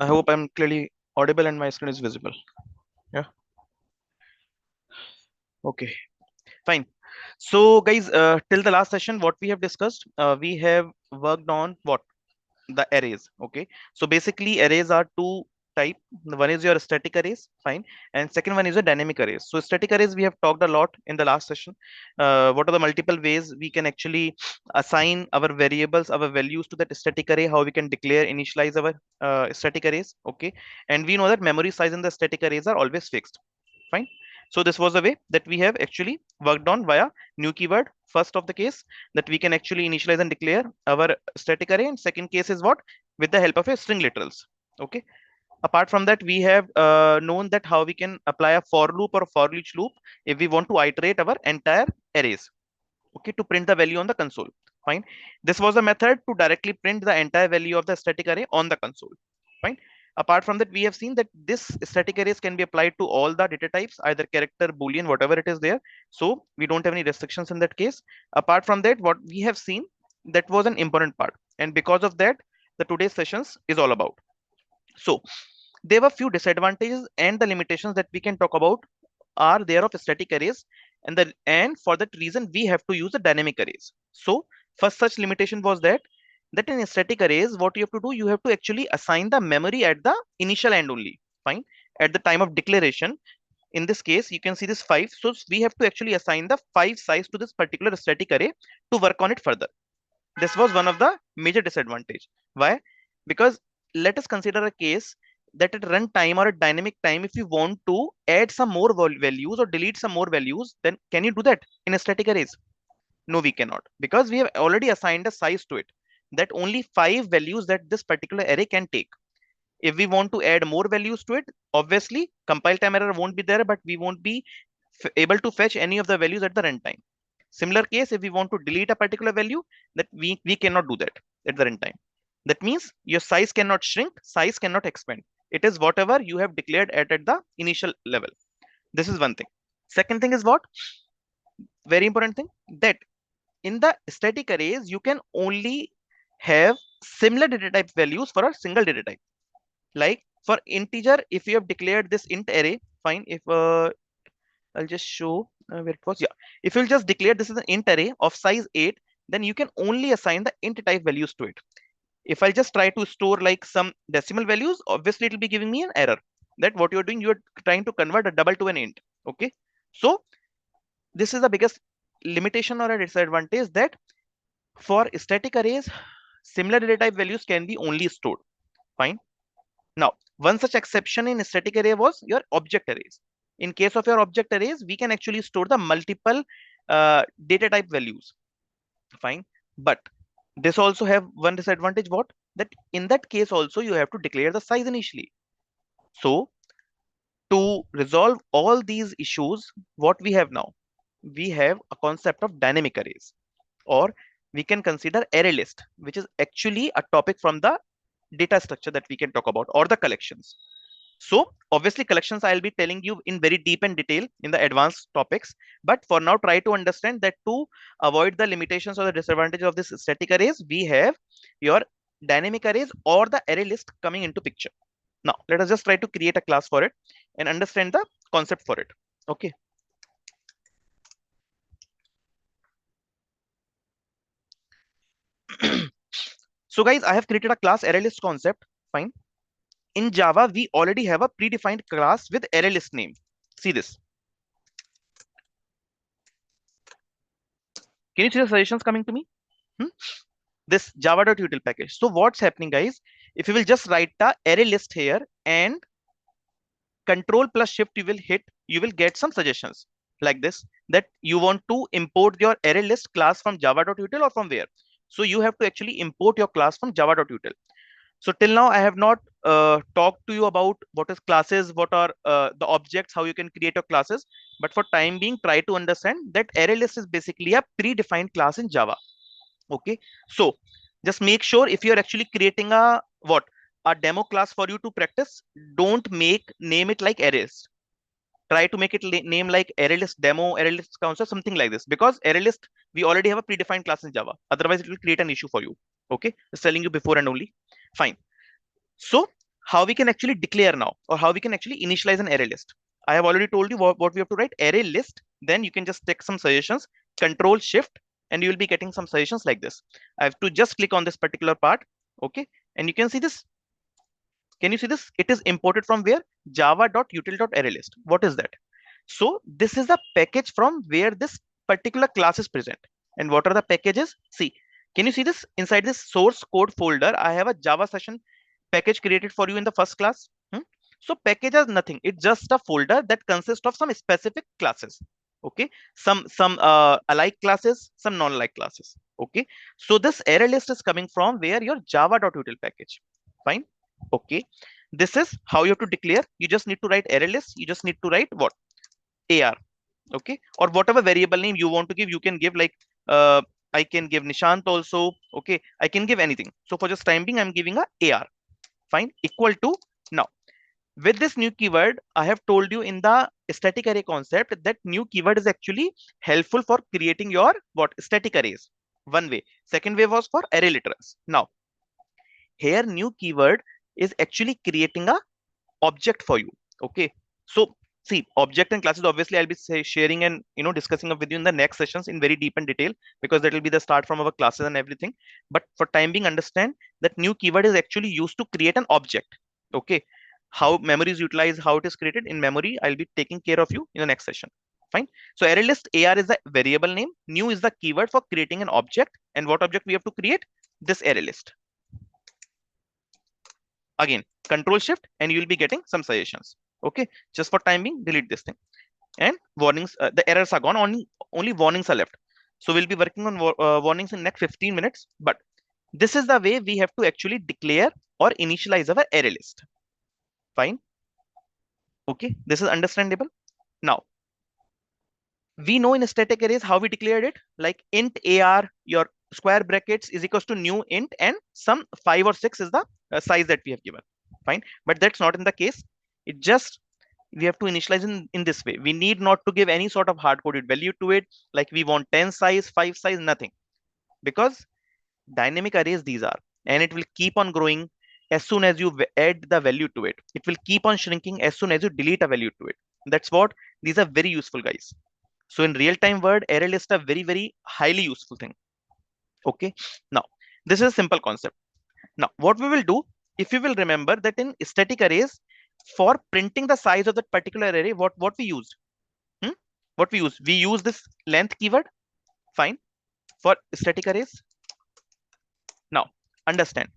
I hope I'm clearly audible and my screen is visible. Yeah. Okay. Fine. So, guys, till the last session, what we have discussed, we have worked on what the arrays. Okay. So basically, arrays are two type. One is your static arrays, fine, and second one is a dynamic arrays. So static arrays we have talked a lot in the last session. What are the multiple ways we can actually assign our variables, our values to that static array? How we can declare, initialize our static arrays? Okay, and we know that memory size in the static arrays are always fixed. Fine. So this was the way that we have actually worked on via new keyword. First of the case that we can actually initialize and declare our static array, and second case is what, with the help of a string literals. Okay. Apart from that, we have known that how we can apply a for loop or for each loop if we want to iterate our entire arrays. Okay, to print the value on the console. Fine. This was a method to directly print the entire value of the static array on the console. Fine. Apart from that, we have seen that this static arrays can be applied to all the data types, either character, boolean, whatever it is there. So we don't have any restrictions in that case. Apart from that, what we have seen, that was an important part, and because of that, the today's sessions is all about. So there were few disadvantages and the limitations that we can talk about are there of static arrays, and for that reason we have to use the dynamic arrays. So first such limitation was that in static arrays, what you have to do, you have to actually assign the memory at the initial end only. Fine. At the time of declaration, in this case you can see this 5, so we have to actually assign the 5 size to this particular static array to work on it further. This was one of the major disadvantage. Why? Because let us consider a case that at runtime or at dynamic time, if you want to add some more values or delete some more values, then can you do that in a static arrays? No, we cannot, because we have already assigned a size to it, that only 5 values that this particular array can take. If we want to add more values to it, obviously compile time error won't be there, but we won't be able to fetch any of the values at the runtime. Similar case, if we want to delete a particular value, that we cannot do that at the runtime. That means your size cannot shrink, size cannot expand. It is whatever you have declared at the initial level. This is one thing. Second thing is what? Very important thing, that in the static arrays, you can only have similar data type values for a single data type. Like for integer, if you have declared this int array, fine. If I'll just show where it was. Yeah, if you'll just declare this is an int array of size 8, then you can only assign the int type values to it. If I just try to store like some decimal values, obviously it will be giving me an error. That what you're doing, you're trying to convert a double to an int. Okay, so this is the biggest limitation or a disadvantage, that for static arrays, similar data type values can be only stored. Fine. Now, one such exception in static array was your object arrays. In case of your object arrays, we can actually store the multiple data type values. Fine. But this also have one disadvantage, what? That in that case also you have to declare the size initially. So to resolve all these issues, what we have now? We have a concept of dynamic arrays, or we can consider array list, which is actually a topic from the data structure that we can talk about, or the collections. So obviously collections I'll be telling you in very deep and detail in the advanced topics. But for now, try to understand that to avoid the limitations or the disadvantage of this static arrays, we have your dynamic arrays or the array list coming into picture. Now let us just try to create a class for it and understand the concept for it. Okay. So guys, I have created a class array list concept. Fine. In Java, we already have a predefined class with array list name. See this. Can you see the suggestions coming to me? Hmm? This java.util package. So what's happening, guys? If you will just write the array list here and control plus shift you will hit, you will get some suggestions like this, that you want to import your array list class from java.util or from where. So you have to actually import your class from java.util. So till now I have not talked to you about what is classes, what are the objects, how you can create your classes. But for time being, try to understand that array list is basically a predefined class in Java. Okay, so just make sure if you're actually creating a a demo class for you to practice, don't name it like arrays. Try to make it name like array list demo, array list counter, something like this, because array list we already have a predefined class in Java. Otherwise it will create an issue for you. Okay, just telling you before and only. Fine. So how we can actually declare now, or how we can actually initialize an array list. I have already told you what we have to write: array list. Then you can just take some suggestions, control shift, and you will be getting some suggestions like this. I have to just click on this particular part. Okay. And you can see this. Can you see this? It is imported from where? Java.util.arraylist. What is that? So this is the package from where this particular class is present. And what are the packages? See, can you see this? Inside this source code folder, I have a Java session package created for you in the first class. So package is nothing. It's just a folder that consists of some specific classes. Okay, some alike classes, some non-alike classes. Okay, so this array list is coming from where your java.util package. Fine. Okay, this is how you have to declare. You just need to write array list. You just need to write what? AR. Okay, or whatever variable name you want to give, you can give like I can give Nishant also. Okay, I can give anything. So for just time being, I'm giving a AR. Fine, equal to. Now with this new keyword, I have told you in the static array concept that new keyword is actually helpful for creating your what? Static arrays. One way. Second way was for array literals. Now here new keyword is actually creating a object for you. Okay, so see, object and classes, obviously I'll be sharing and discussing with you in the next sessions in very deep and detail, because that will be the start from our classes and everything. But for time being, understand that new keyword is actually used to create an object. Okay, how memory is utilized, how it is created in memory, I'll be taking care of you in the next session. Fine. So array list AR is the variable name, new is the keyword for creating an object. And what object we have to create? This array list. Again, control shift, and you will be getting some suggestions. Okay, just for time being, delete this thing. And warnings, the errors are gone, only warnings are left. So we'll be working on warnings in next 15 minutes. But this is the way we have to actually declare or initialize our array list. Fine. Okay, this is understandable. Now we know in static arrays how we declared it, like int AR, your square brackets is equals to new int, and some 5 or 6 is the size that we have given. Fine, but that's not in the case. It just we have to initialize in this way. We need not to give any sort of hard-coded value to it, like we want 10 size, 5 size, nothing, because dynamic arrays these are, and it will keep on growing as soon as you add the value to it. It will keep on shrinking as soon as you delete a value to it. That's what these are very useful, guys. So in real-time world, array list are very, very highly useful thing. Okay. Now, this is a simple concept. Now, what we will do, if you will remember that in static arrays, for printing the size of that particular array, what we used? What we use? We use this length keyword. Fine. For static arrays. Now, understand.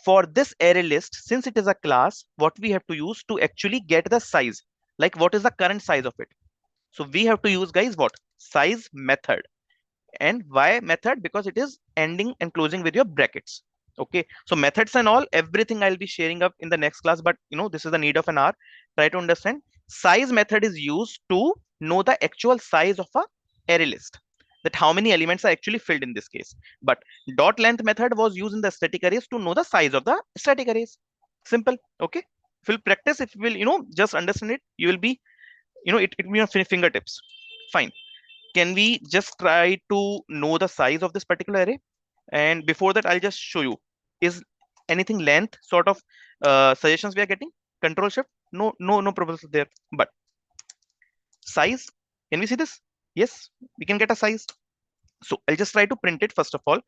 For this array list, since it is a class, what we have to use to actually get the size, like what is the current size of it? So we have to use, guys, what? Size method. And why method? Because it is ending and closing with your brackets. Okay, so methods and all, everything I'll be sharing up in the next class, but this is the need of an hour. Try to understand. Size method is used to know the actual size of a array list, that how many elements are actually filled in this case. But dot length method was used in the static arrays to know the size of the static arrays. Simple. Okay, if you'll practice, if you will just understand it, you will be it will be on fingertips. Fine. Can we just try to know the size of this particular array? And before that, I'll just show you. Is anything length sort of suggestions we are getting? Control shift? No proposal there. But size, can we see this? Yes, we can get a size. So I'll just try to print it first of all.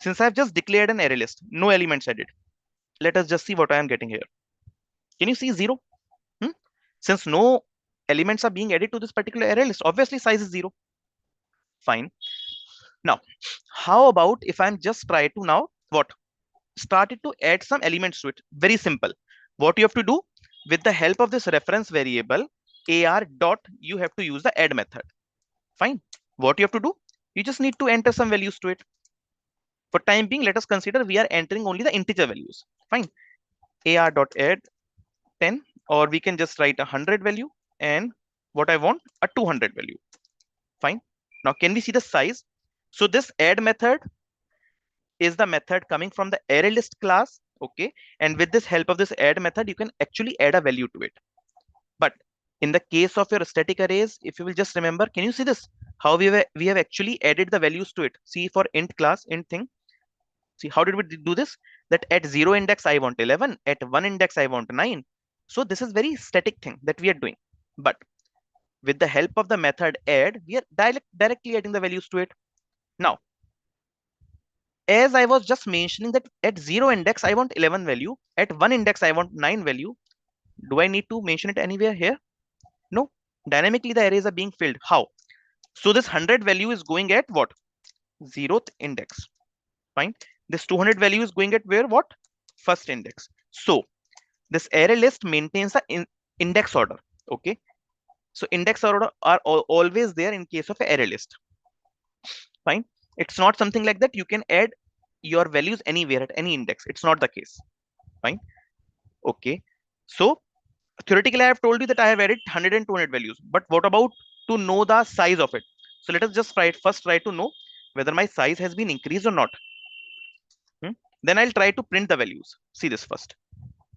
Since I've just declared an array list, no elements added. Let us just see what I am getting here. Can you see 0? Since no elements are being added to this particular array list, obviously size is 0. Fine. Now, how about if I'm just try to now what? Started to add some elements to it. Very simple. What you have to do, with the help of this reference variable AR dot, you have to use the add method. Fine. What you have to do, you just need to enter some values to it. For time being, let us consider we are entering only the integer values. Fine. AR dot add 10, or we can just write 100 value, and what I want, a 200 value. Fine. Now can we see the size? So this add method is the method coming from the array list class. Okay, and with this help of this add method, you can actually add a value to it. But in the case of your static arrays, if you will just remember, can you see this? How we have actually added the values to it? See, for int class, int thing. See, how did we do this? That at 0 index I want 11, at 1 index I want 9. So this is very static thing that we are doing. But with the help of the method add, we are directly adding the values to it. Now, as I was just mentioning that at 0 index I want 11 value, at 1 index I want 9 value. Do I need to mention it anywhere here? No. Dynamically the arrays are being filled. How? So this 100 value is going at what? 0th index. Fine. This 200 value is going at where? What? First index. So this array list maintains the index order. Okay. So index order are always there in case of an array list. Fine. It's not something like that. You can add your values anywhere at any index. It's not the case. Fine. Okay. So theoretically, I have told you that I have added 100 and 200 values. But what about to know the size of it? So let us just first try to know whether my size has been increased or not. Then I'll try to print the values. See this first.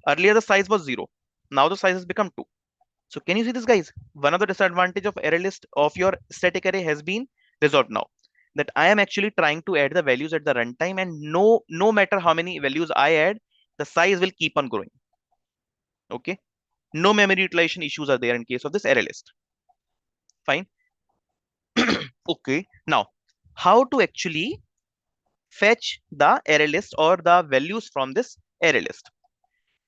Earlier the size was 0. Now the size has become 2. So can you see this, guys? One of the disadvantage of array list of your static array has been resolved now. That I am actually trying to add the values at the runtime, and no matter how many values I add, the size will keep on growing. Okay. No memory utilization issues are there in case of this array list. Fine. Okay. Now, how to actually fetch the array list or the values from this array list?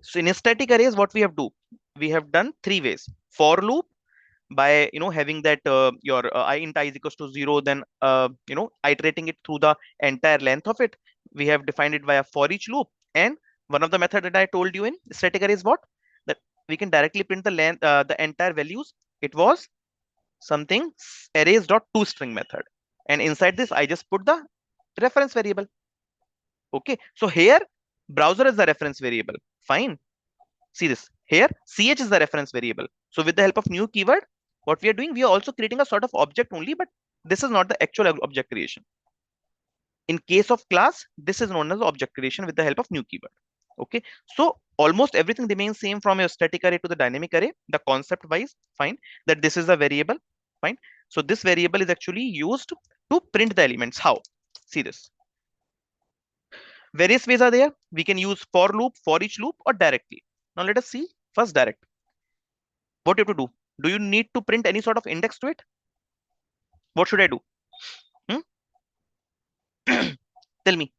So in static arrays, what we have done three ways. For loop, by having that your I int I is equals to 0, then iterating it through the entire length of it. We have defined it via for each loop, and one of the method that I told you in static array is what? That we can directly print the length, the entire values. It was something arrays dot toString method, and inside this I just put the reference variable. Okay, so here browser is the reference variable. Fine. See this here, ch is the reference variable. So with the help of new keyword, what we are doing, we are also creating a sort of object only, but this is not the actual object creation. In case of class, this is known as object creation with the help of new keyword. Okay, so almost everything remains same from your static array to the dynamic array, the concept wise. Fine, that this is a variable. Fine. So this variable is actually used to print the elements. How? See this. Various ways are there. We can use for loop, for each loop, or directly. Now let us see first direct. What you have to do? Do you need to print any sort of index to it? What should I do? Tell me.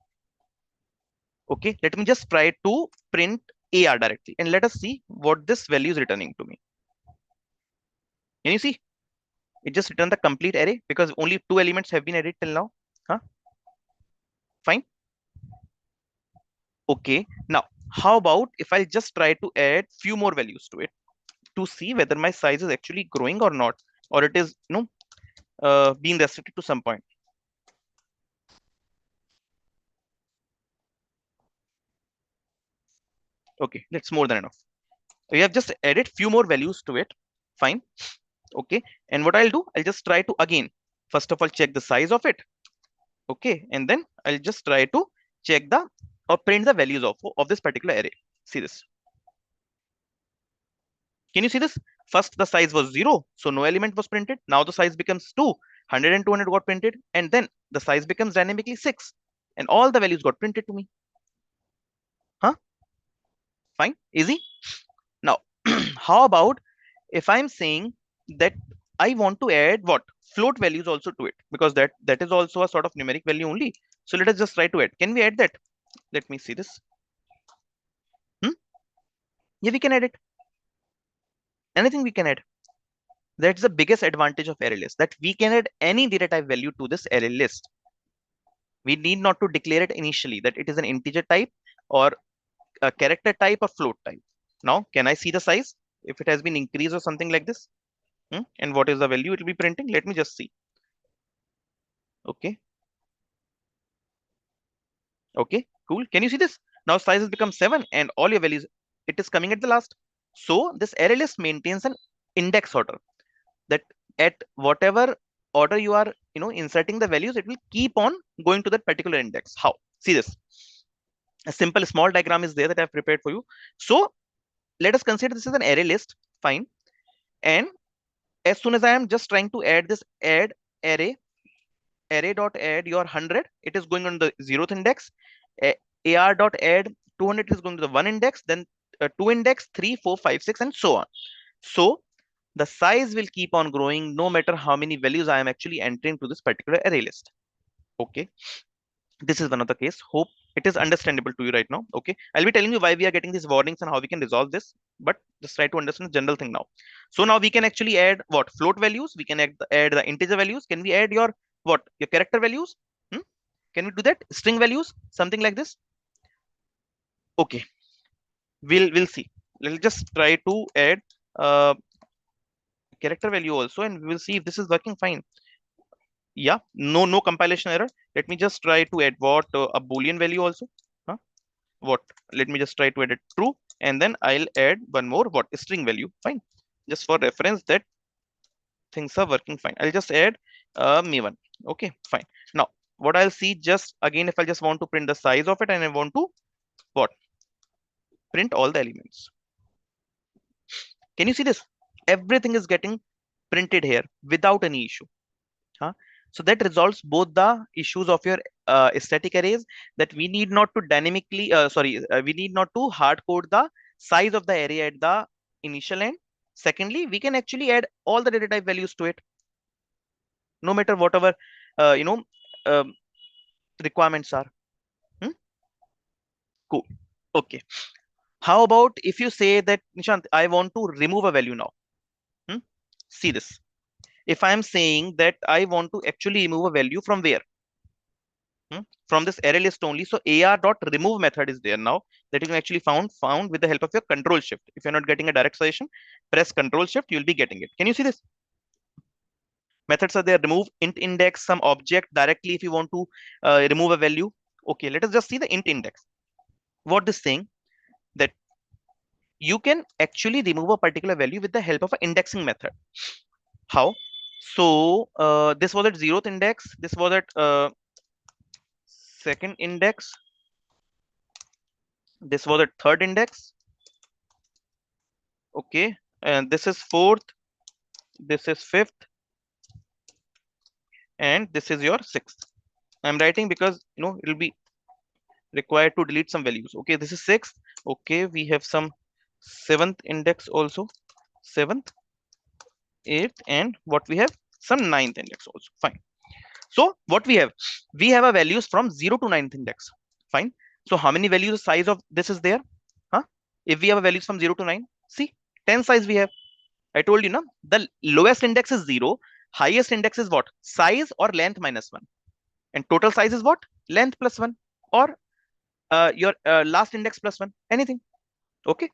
Okay, let me just try to print AR directly, and let us see what this value is returning to me. Can you see? It just returned the complete array because only 2 elements have been added till now. Huh? Fine. Okay. Now, how about if I just try to add few more values to it to see whether my size is actually growing or not, or it is being restricted to some point. Okay, that's more than enough. We have just added few more values to it. Fine. Okay, and what I'll do, I'll just try to again first of all check the size of it. Okay, and then I'll just try to check the or print the values of this particular array. See this. Can you see this? First the size was 0, so no element was printed. Now the size becomes 2, 100 and 200 got printed, and then the size becomes dynamically 6, and all the values got printed to me. Huh? Fine, easy. Now, how about if I'm saying that I want to add what? Float values also to it, because that is also a sort of numeric value only. So let us just try to add. Can we add that? Let me see this. Yeah, we can add it. Anything we can add. That's the biggest advantage of array list, that we can add any data type value to this array list. We need not to declare it initially that it is an integer type or a character type or float type. Now, can I see the size if it has been increased or something like this? And what is the value it will be printing? Let me just see. Okay. Okay, cool. Can you see this? Now size has become 7 and all your values, it is coming at the last. So this array list maintains an index order, that at whatever order you are inserting the values, it will keep on going to that particular index. How? See this. A simple small diagram is there that I've prepared for you. So let us consider this is an array list. Fine. And as soon as I am just trying to add this add array dot add your 100, it is going on the 0th index, AR dot add 200 is going to the one index, then two index, 3, 4, 5, 6, and so on. So the size will keep on growing no matter how many values I am actually entering to this particular array list. Okay, this is one of the case. Hope it is understandable to you right now. Okay, I'll be telling you why we are getting these warnings and how we can resolve this, but just try to understand the general thing now. So now we can actually add what float values, we can add the integer values. Can we add your what your character values? Hmm? Can we do that? String values, something like this? Okay, we'll see. Let's just try to add uh, character value also, and we will see if this is working fine. Yeah, no compilation error. Let me just try to add what a boolean value also. Huh? What? Let me just try to add it true, and then I'll add one more what string value. Fine. Just for reference that things are working fine. I'll just add me1. Okay, fine. Now what I'll see just again if I just want to print the size of it and I want to what print all the elements. Can you see this? Everything is getting printed here without any issue. Huh? So that resolves both the issues of your static arrays that we need not to dynamically, we need not to hard code the size of the array at the initial end. Secondly, we can actually add all the data type values to it, no matter whatever, uh, you know, um, requirements are. Hmm? Cool. Okay. How about if you say that, Nishant, I want to remove a value now. Hmm? See this. If I'm saying that I want to actually remove a value from where? From this array list only. So AR dot remove method is there now that you can actually found with the help of your control shift. If you're not getting a direct suggestion, press control shift, you'll be getting it. Can you see this? Methods are there. Remove int index, some object directly if you want to remove a value. Okay, let us just see the int index. What this saying that you can actually remove a particular value with the help of an indexing method. How? So this was at zeroth index. This was at second index. This was at third index. Okay, and this is fourth, this is fifth, and this is your sixth. I'm writing because it'll be required to delete some values. Okay, this is sixth. Okay, we have some seventh index also, seventh, eighth, and what we have some ninth index also. Fine. So what we have a values from 0 to ninth index. Fine. So how many values size of this is there? Huh? If we have a values from 0 to 9, see 10 size we have. I told you, the lowest index is 0, highest index is what? Size or length minus 1. And total size is what? Length plus 1 or your last index plus 1. Anything. Okay,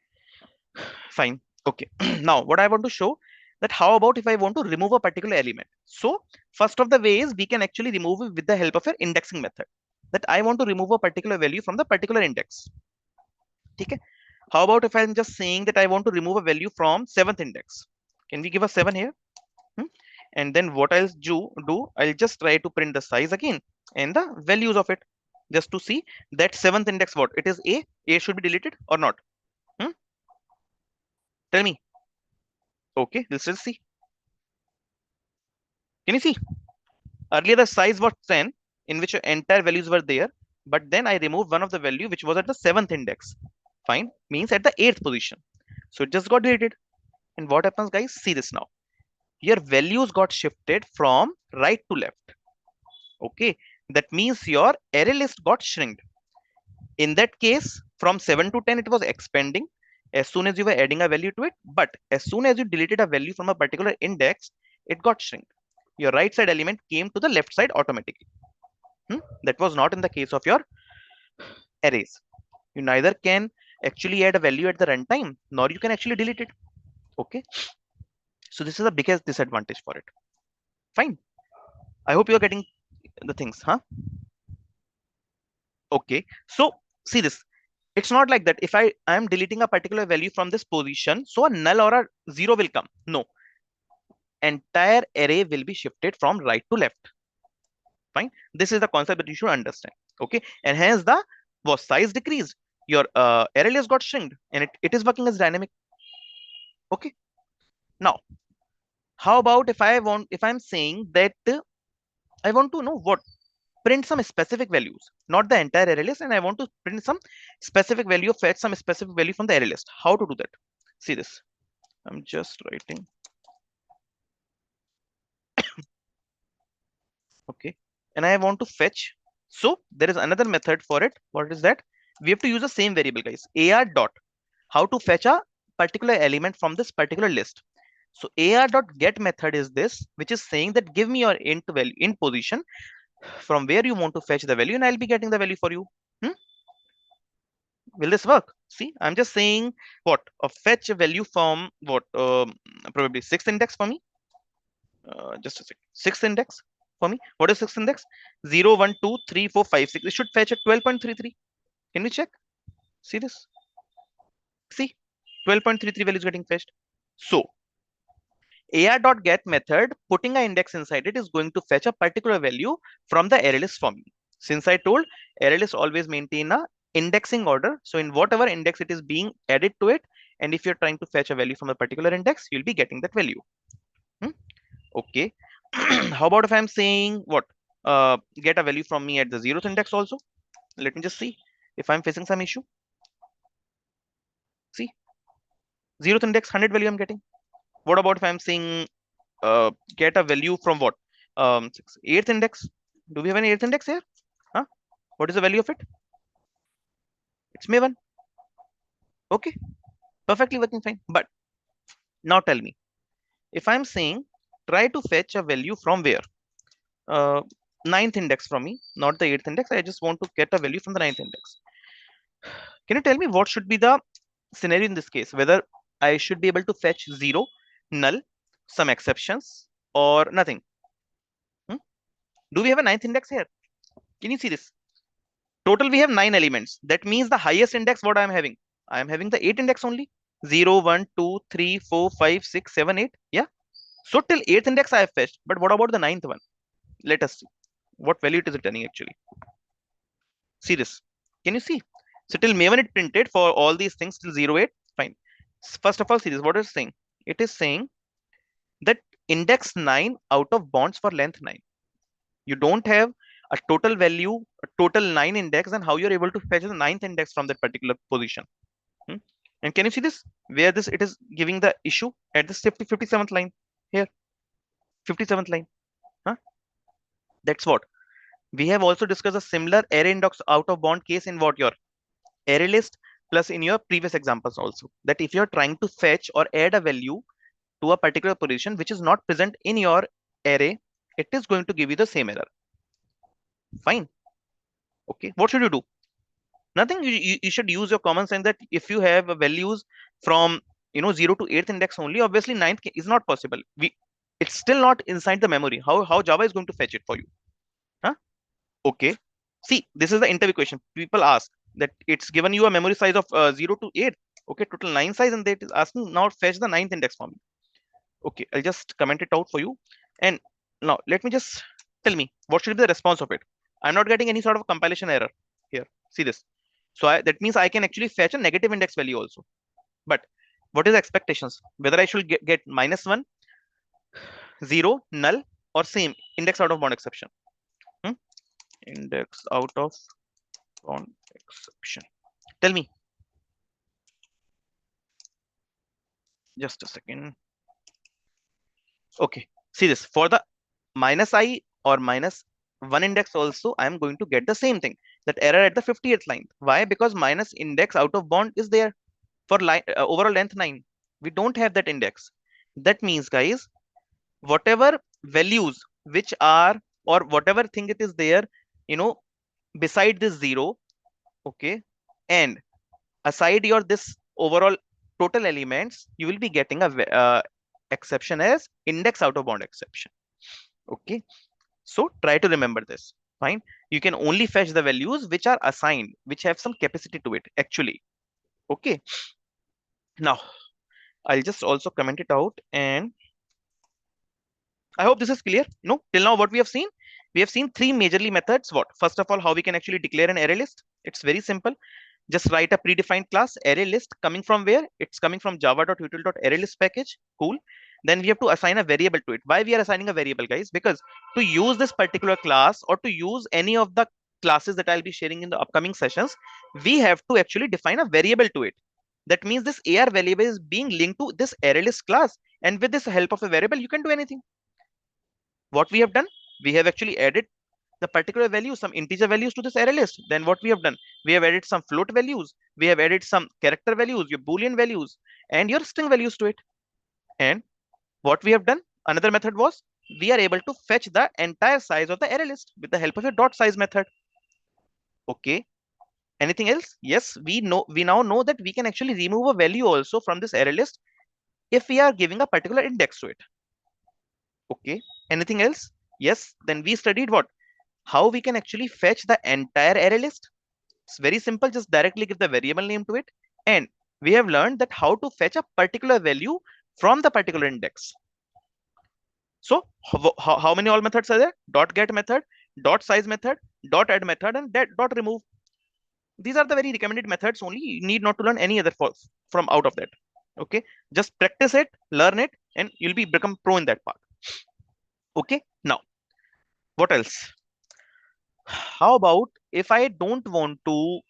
fine. Okay, now what I want to show that how about if I want to remove a particular element. So first of the ways we can actually remove it with the help of an indexing method. That I want to remove a particular value from the particular index. Okay. How about if I'm just saying that I want to remove a value from 7th index? Can we give a 7 here? And then what I'll do, I'll just try to print the size again and the values of it just to see that 7th index what? It is A should be deleted or not? Hmm? Tell me. Okay, let's just see. Can you see? Earlier the size was 10 in which your entire values were there, but then I removed one of the value which was at the 7th index. Fine, means at the 8th position. So it just got deleted. And what happens, guys? See this now. Your values got shifted from right to left. Okay, that means your array list got shrinked. In that case, from 7 to 10, it was expanding as soon as you were adding a value to it. But as soon as you deleted a value from a particular index, it got shrink. Your right side element came to the left side automatically. That was not in the case of your arrays. You neither can actually add a value at the runtime, nor you can actually delete it. Okay. So this is the biggest disadvantage for it. Fine. I hope you're getting the things, huh? Okay. So see this. It's not like that. If I am deleting a particular value from this position, so a null or a zero will come. No. Entire array will be shifted from right to left. Fine. This is the concept that you should understand. Okay. And hence the was size decreased. Your array list got shrinked and it is working as dynamic. Okay. Now, how about if I'm saying that I want to know what? print some specific values, not the entire array list, and I want to print some specific value, fetch some specific value from the array list. How to do that? See this. I'm just writing. Okay. And I want to fetch. So there is another method for it. What is that? We have to use the same variable, guys. AR dot. How to fetch a particular element from this particular list. So AR dot get method is this, which is saying that give me your int value in position from where you want to fetch the value, and I'll be getting the value for you. Hmm? Will this work? See, I'm just saying what a fetch a value from what probably sixth index for me. Just a sec. Sixth index for me. What is sixth index? 0, 1, 2, 3, 4, 5, 6. It should fetch at 12.33. Can we check? See this? See, 12.33 value is getting fetched. So AR.get method, putting an index inside it, is going to fetch a particular value from the array list for me. Since I told array list always maintain a indexing order, so in whatever index it is being added to it, and if you're trying to fetch a value from a particular index, you'll be getting that value. Okay. How about if I'm saying what? Get a value from me at the 0th index also. Let me just see if I'm facing some issue. See, 0th index 100 value I'm getting. What about if I'm saying get a value from what? 8th index. Do we have an 8th index here? Huh? What is the value of it? It's May 1. Okay, perfectly working fine. But now tell me, if I'm saying try to fetch a value from where? Uh, 9th index from me, not the 8th index. I just want to get a value from the 9th index. Can you tell me what should be the scenario in this case? Whether I should be able to fetch 0, null, some exceptions, or nothing. Do we have a 9th index here? Can you see this? Total we have 9 elements. That means the highest index what I am having? I am having the 8 index only. 0, 1, 2, 3, 4, 5, 6, 7, 8. Yeah. So till 8th index I have fetched. But what about the 9th one? Let us see. What value it is returning actually. See this. Can you see? So till May 1 it printed for all these things till 0, 8. Fine. First of all, see this. What is it saying? It is saying that index 9 out of bonds for length 9. You don't have a total value, a total 9 index, and how you're able to fetch the 9th index from that particular position. And can you see this? Where this it is giving the issue at this 57th line here. 57th line. Huh? That's what. We have also discussed a similar array index out of bound case in what your array list plus in your previous examples also. That if you're trying to fetch or add a value to a particular position which is not present in your array, it is going to give you the same error. Fine. Okay. What should you do? Nothing. You should use your common sense that if you have values from 0 to 8th index only, obviously 9th is not possible. It's still not inside the memory. How Java is going to fetch it for you? Huh? Okay. See, this is the interview question. People ask that it's given you a memory size of 0 to 8. Okay, total 9 size, and that is asking now fetch the 9th index for me. Okay, I'll just comment it out for you. And now let me just tell me what should be the response of it. I'm not getting any sort of compilation error here. See this. So that means I can actually fetch a negative index value also. But what is the expectations? Whether I should get -1, 0, null, or same index out of bound exception. Index out of bound exception. Tell me. Just a second. Okay. See this. For the -I or -1 index also, I am going to get the same thing. That error at the 50th line. Why? Because minus index out of bound is there for overall length 9. We don't have that index. That means, guys, whatever values which are or whatever thing it is there, beside this 0, okay, and aside your this overall total elements, you will be getting a exception as index out of bound exception. Okay, so try to remember this. Fine. You can only fetch the values which are assigned, which have some capacity to it actually. Okay. Now I'll just also comment it out, and I hope this is clear. Till now what we have seen three majorly methods. What? First of all, how we can actually declare an array list. It's very simple. Just write a predefined class array list. Coming from where? It's coming from java.util.arraylist package. Cool. then we have to assign a variable to it. Why we are assigning a variable, guys? Because to use this particular class or to use any of the classes that I'll be sharing in the upcoming sessions, we have to actually define a variable to it. That means this AR variable is being linked to this ArrayList class. And with this help of a variable, you can do anything. What we have done, we have actually added the particular value, some integer values to this array list. Then what we have done, we have added some float values, we have added some character values, your boolean values, and your string values to it. And what we have done, another method was, we are able to fetch the entire size of the array list with the help of a dot size method. Okay. Anything else? Yes, we now know that we can actually remove a value also from this array list if we are giving a particular index to it. Okay. Anything else? Yes. Then we studied what? How we can actually fetch the entire array list. It's very simple. Just directly give the variable name to it. And we have learned that how to fetch a particular value from the particular index. So how many all methods are there? Dot get method, dot size method, dot add method, and dot remove. These are the very recommended methods only. You need not to learn any other from out of that. Okay. Just practice it, learn it, and you'll become pro in that part. Okay. Now, what else? How about if I don't want to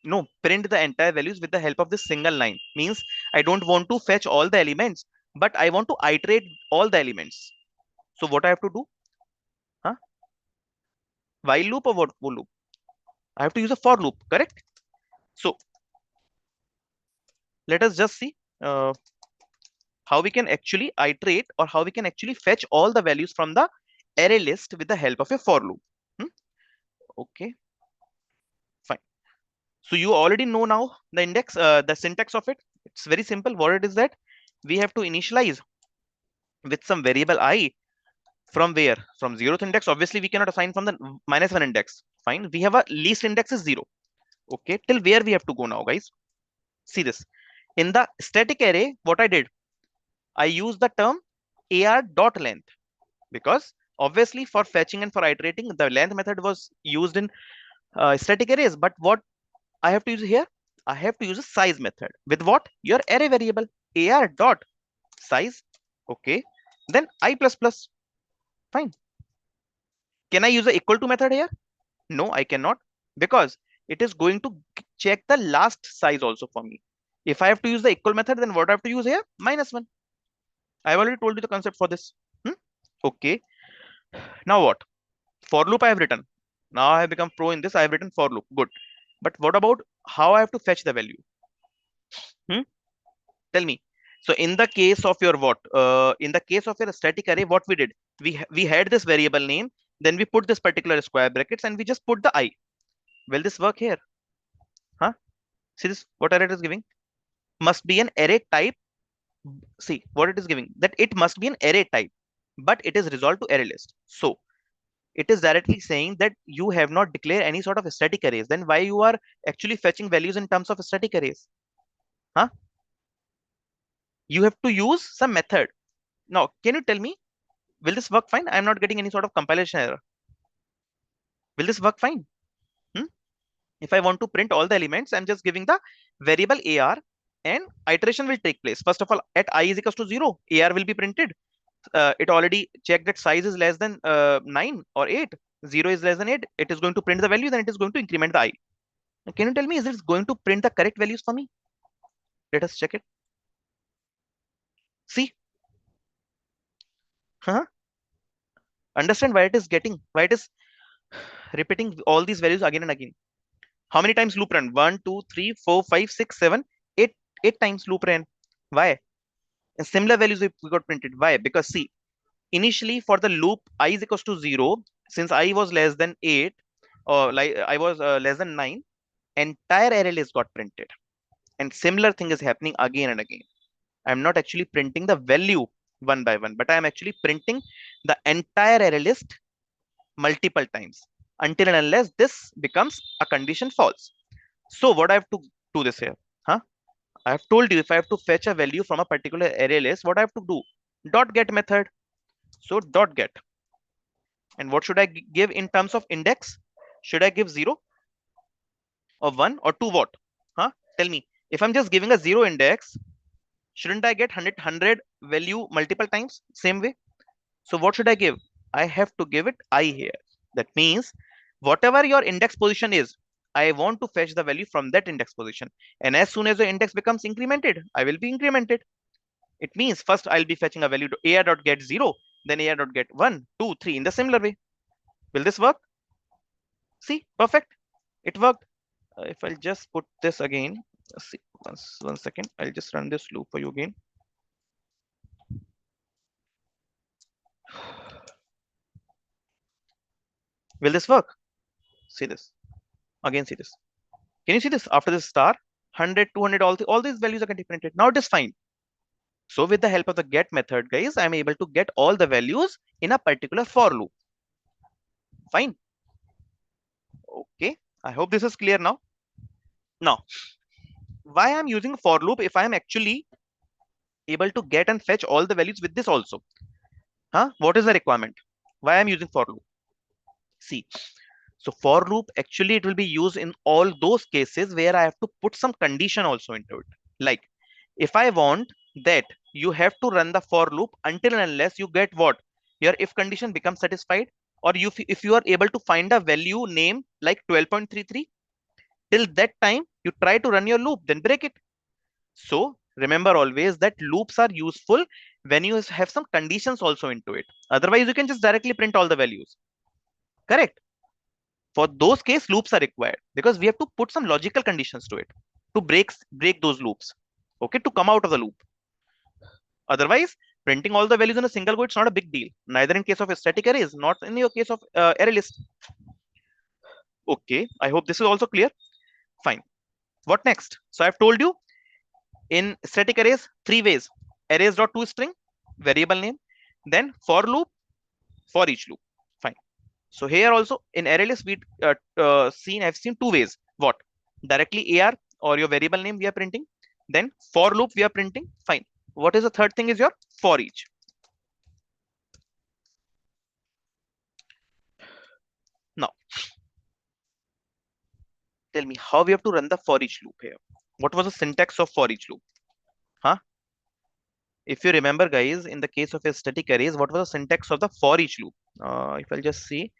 no print the entire values with the help of this single line? Means I don't want to fetch all the elements, but I want to iterate all the elements. So what I have to do? Huh? While loop or what loop? I have to use a for loop, correct? So let us just see how we can actually iterate or how we can actually fetch all the values from the array list with the help of a for loop. Hmm? Okay, fine. So you already know now the index, the syntax of it. It's very simple. What it is that we have to initialize with some variable I from where? From 0th index. Obviously, we cannot assign from the -1 index. Fine. We have a least index is 0. Okay. Till where we have to go now, guys? See this. In the static array, what I did, I used the term AR dot length because obviously for fetching and for iterating, the length method was used in static arrays. But what I have to use here, I have to use a size method with what? Your array variable AR dot size. Okay. Then I plus plus. Fine. Can I use the equal to method here? No, I cannot, because it is going to check the last size also for me. If I have to use the equal method, then what I have to use here? -1. I have already told you the concept for this. Okay. Now what? For loop I have written. Now I have become pro in this. I have written for loop. Good. But what about how I have to fetch the value? Hmm? Tell me. So in the case of your what? In the case of your static array, what we did? We had this variable name. Then we put this particular square brackets and we just put the I. Will this work here? Huh? See this? What array it is giving? Must be an array type. See what it is giving? That it must be an array type, but it is resolved to array list. So it is directly saying that you have not declared any sort of static arrays. Then why you are actually fetching values in terms of static arrays? Huh? You have to use some method. Now, can you tell me, will this work fine? I'm not getting any sort of compilation error. Will this work fine? Hmm? If I want to print all the elements, I'm just giving the variable AR and iteration will take place. First of all, at I is equals to 0, AR will be printed. It already checked that size is less than 9 or 8. 0 is less than 8. It is going to print the value, then it is going to increment the I. Can you tell me, is it going to print the correct values for me? Let us check it. See? Huh? Understand why it is why it is repeating all these values again and again. How many times loop run? 1, 2, 3, 4, 5, 6, 7, 8. 8 times loop ran. Why? And similar values we got printed. Why? Because see, initially for the loop I is equals to 0, since I was less than 8 or like I was less than 9, entire array list got printed. And similar thing is happening again and again. I'm not actually printing the value one by one, but I'm actually printing the entire array list multiple times until and unless this becomes a condition false. So what I have to do this here? Huh? I have told you if I have to fetch a value from a particular array list, what I have to do? Dot get method. So dot get. And what should I give in terms of index? Should I give 0 or 1 or 2 what? Huh? Tell me. If I'm just giving a 0 index, Shouldn't I get 100 value multiple times same way? So what should I give? I have to give it I here. That means whatever your index position is, I want to fetch the value from that index position. And as soon as the index becomes incremented, I will be incremented. It means first I'll be fetching a value to AI dot get 0, then AI dot get 1, 2, 3 in the similar way. Will this work? See, perfect. It worked. If I'll just put this again, see, one second, I'll just run this loop for you again. Will this work? See this. Again, see this. Can you see this? After this star, 100, 200, all these values are getting printed. Now it is fine. So with the help of the get method, guys, I'm able to get all the values in a particular for loop. Fine. Okay. I hope this is clear now. Now, why I'm using for loop if I'm actually able to get and fetch all the values with this also? Huh? What is the requirement? Why I'm using for loop? See, so for loop actually it will be used in all those cases where I have to put some condition also into it. Like if I want that you have to run the for loop until and unless you get what? Your if condition becomes satisfied, or if you are able to find a value name like 12.33, till that time you try to run your loop, then break it. So remember always that loops are useful when you have some conditions also into it. Otherwise you can just directly print all the values. Correct? For those case, loops are required because we have to put some logical conditions to it to break those loops. Okay, to come out of the loop. Otherwise, printing all the values in a single go, it's not a big deal. Neither in case of static arrays, not in your case of array list. Okay, I hope this is also clear. Fine. What next? So I've told you in static arrays, three ways: arrays.toString, variable name, then for loop, for each loop. Fine. So here also in array list, I've seen two ways. What? Directly AR or your variable name we are printing. Then for loop we are printing. Fine. What is the third thing is your for each. Now, tell me how we have to run the for each loop here. What was the syntax of for each loop? Huh? If you remember, guys, in the case of a static arrays, what was the syntax of the for each loop? If I'll just see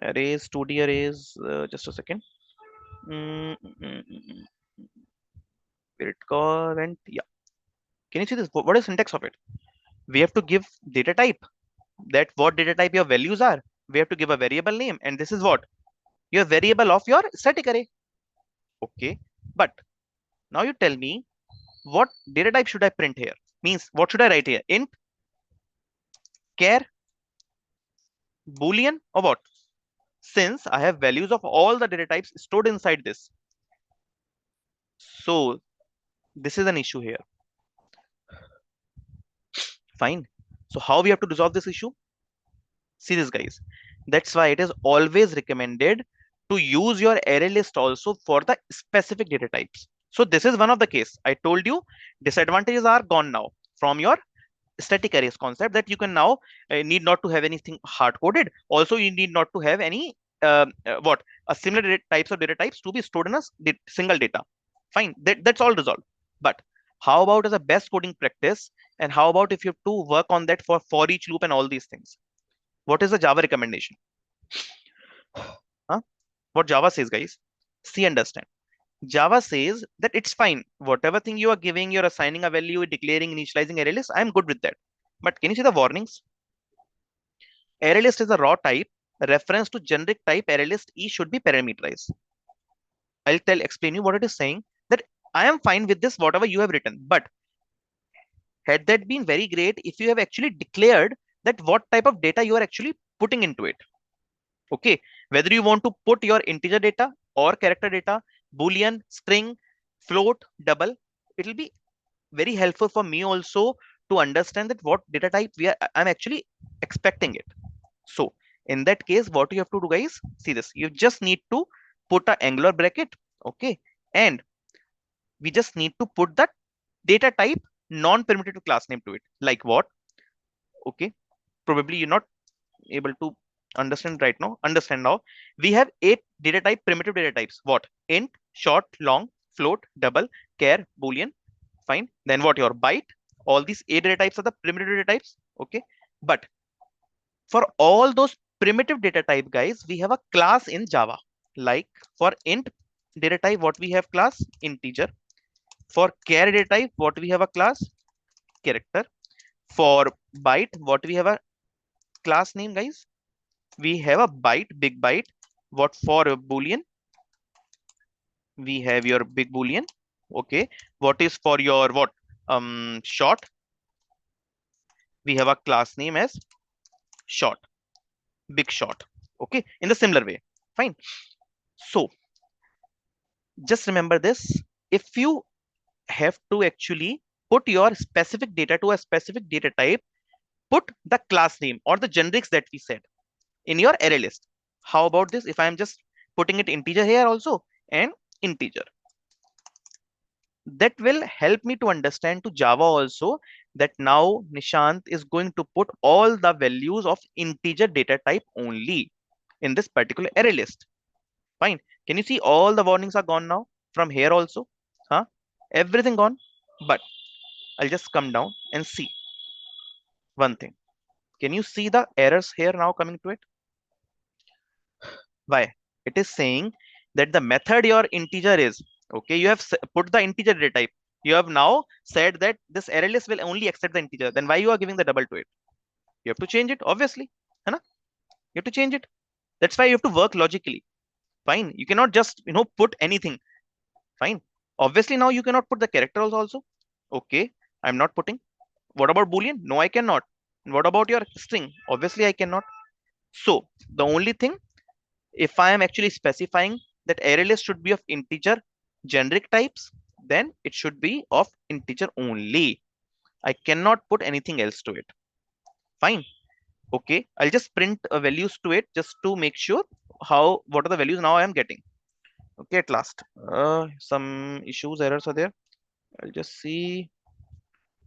arrays, 2D arrays, just a second. Mm, mm, mm, mm, mm. Where it went? Yeah. Can you see this? What is syntax of it? We have to give data type, that what data type your values are. We have to give a variable name, and this is what your variable of your static array. Okay, but now you tell me what data type should I print here? Means what should I write here? Int, char, boolean, or what? Since I have values of all the data types stored inside this, so this is an issue here. Fine. So how we have to resolve this issue? See this, guys. That's why it is always recommended to use your array list also for the specific data types. So this is one of the case. I told you disadvantages are gone now from your static arrays concept, that you can now need not to have anything hard coded. Also, you need not to have any what a similar types of data types to be stored in a single data. Fine, that's all resolved. But how about as a best coding practice? And how about if you have to work on that for each loop and all these things? What is the Java recommendation? Huh? What Java says, guys? See, understand. Java says that it's fine. Whatever thing you are giving, you're assigning a value, declaring, initializing array list. I'm good with that. But can you see the warnings? Array list is a raw type. Reference to generic type array list E should be parameterized. Explain you what it is saying. That I am fine with this, whatever you have written. But had that been very great if you have actually declared that what type of data you are actually putting into it. Okay, whether you want to put your integer data or character data, boolean, string, float, double, it will be very helpful for me also to understand that what data type I'm actually expecting it. So in that case, what you have to do, guys, see this, you just need to put a angular bracket. Okay, and we just need to put the data type non-primitive class name to it. Like what? Okay, probably you're not able to understand now. We have 8 data type primitive data types. What? Int, short, long, float, double, char, boolean. Fine. Then what? Your byte. All these A data types are the primitive data types. Okay. But for all those primitive data type, guys, we have a class in Java. Like for int data type, what we have class? Integer. For char data type, what we have a class? Character. For byte, what we have a class name, guys? We have a byte, big byte. What for a boolean? We have your big boolean. Okay. What is for your what? Short. We have a class name as short, big short. Okay. In the similar way. Fine. So just remember this. If you have to actually put your specific data to a specific data type, put the class name or the generics that we said in your array list. How about this? If I'm just putting it integer here also and integer, that will help me to understand to Java also that now Nishant is going to put all the values of integer data type only in this particular array list. Fine. Can you see all the warnings are gone now from here also? Huh? Everything gone. But I'll just come down and see one thing. Can you see the errors here now coming to it? Why? It is saying that the method your integer is, okay, you have put the integer data type. You have now said that this array list will only accept the integer. Then why you are giving the double to it? You have to change it, obviously. Hai na? You have to change it. That's why you have to work logically. Fine. You cannot just, put anything. Fine. Obviously now you cannot put the characters also. Okay. I'm not putting. What about Boolean? No, I cannot. What about your string? Obviously I cannot. So the only thing, if I am actually specifying that array list should be of integer generic types, then it should be of integer only. I cannot put anything else to it. Fine. Okay. I'll just print values to it just to make sure what are the values now I am getting. Okay. At last, some issues, errors are there. I'll just see.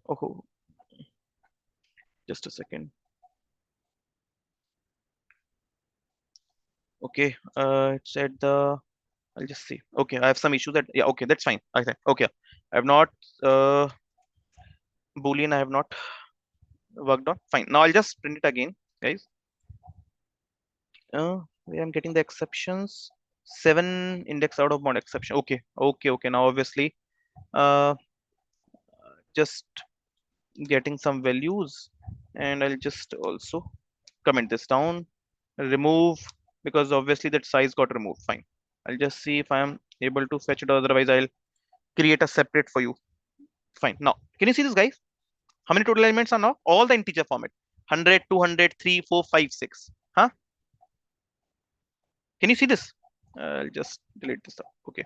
Oh, just a second. Okay. It said I'll just see. Okay, I have some issue that yeah. Okay, that's fine. I think okay. I have not uh Boolean. I have not worked on. Fine. Now I'll just print it again, guys. Where I'm getting the exceptions. 7 index out of bound exception. Okay, okay, okay. Now obviously, uh, just getting some values, and I'll just also comment this down. Remove because obviously that size got removed. Fine. I'll just see if I am able to fetch it. Otherwise, I'll create a separate for you. Fine. Now, can you see this, guys? How many total elements are now? All the integer format. 100, 200, 3, 4, 5, 6. Huh? Can you see this? I'll just delete this stuff. Okay.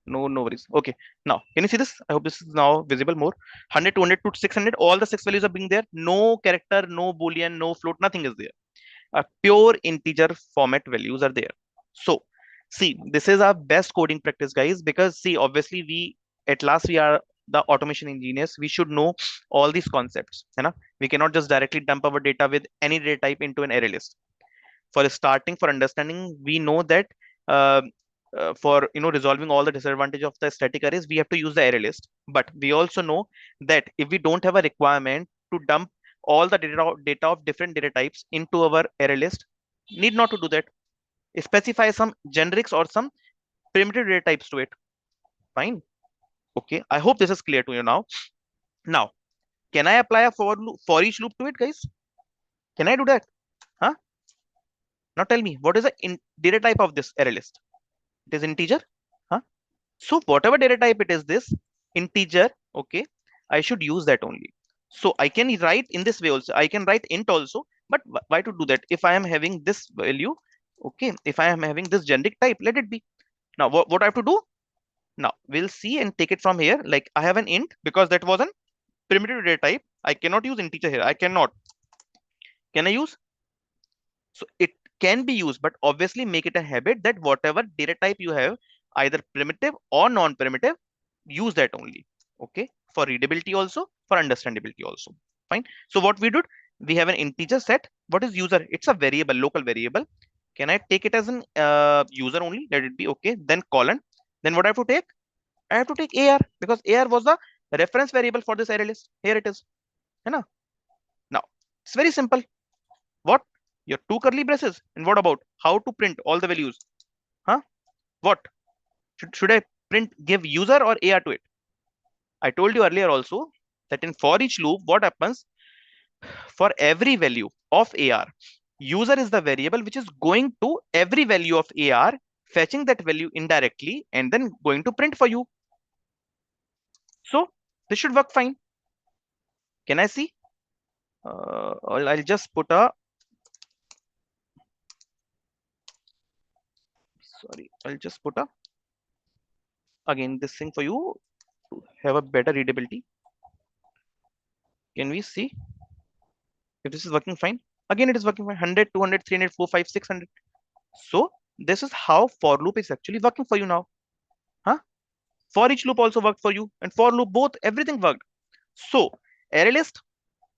No worries. Okay. Now, can you see this? I hope this is now visible more. 100, 200 to 600. All the 6 values are being there. No character, no boolean, no float. Nothing is there. Pure integer format values are there. So, see, this is our best coding practice, guys, because see, obviously, at last we are the automation engineers. We should know all these concepts. You know? We cannot just directly dump our data with any data type into an array list. For starting, for understanding, we know that uh, for resolving all the disadvantage of the static arrays, we have to use the array list. But we also know that if we don't have a requirement to dump all the data of different data types into our array list, need not to do that. Specify some generics or some primitive data types to it. Fine. Okay. I hope this is clear to you now. Now, can I apply a for each loop to it, guys? Can I do that? Huh? Now tell me, what is the data type of this array list? It is integer. Huh? So whatever data type it is, this integer, okay, I should use that only. So I can write in this way also. I can write int also, but why to do that? If I am having this value, okay, if I am having this generic type, let it be. Now what I have to do? Now we'll see and take it from here. Like I have an int because that was an primitive data type. I cannot use integer here. I cannot. Can I use? So it can be used, but obviously make it a habit that whatever data type you have, either primitive or non-primitive, use that only. Okay. For readability also, for understandability also. Fine. So what we did, we have an integer set. What is user? It's a variable, local variable. Can I take it as an user only? Let it be okay. Then colon. Then what I have to take? I have to take AR because AR was the reference variable for this array list. Here it is. है ना? Now, it's very simple. What? Your two curly braces. And what about how to print all the values? Huh? What? Should I print give user or AR to it? I told you earlier also that in for each loop, what happens for every value of AR? User is the variable which is going to every value of AR, fetching that value indirectly, and then going to print for you. So this should work fine. Can I see? I'll just put a I'll just put a again this thing for you to have a better readability. Can we see if this is working fine? Again, it is working fine. 100, 200, 300, 4, 5, 600. So this is how for loop is actually working for you now. Huh? For each loop also worked for you, and for loop both everything worked. So array list,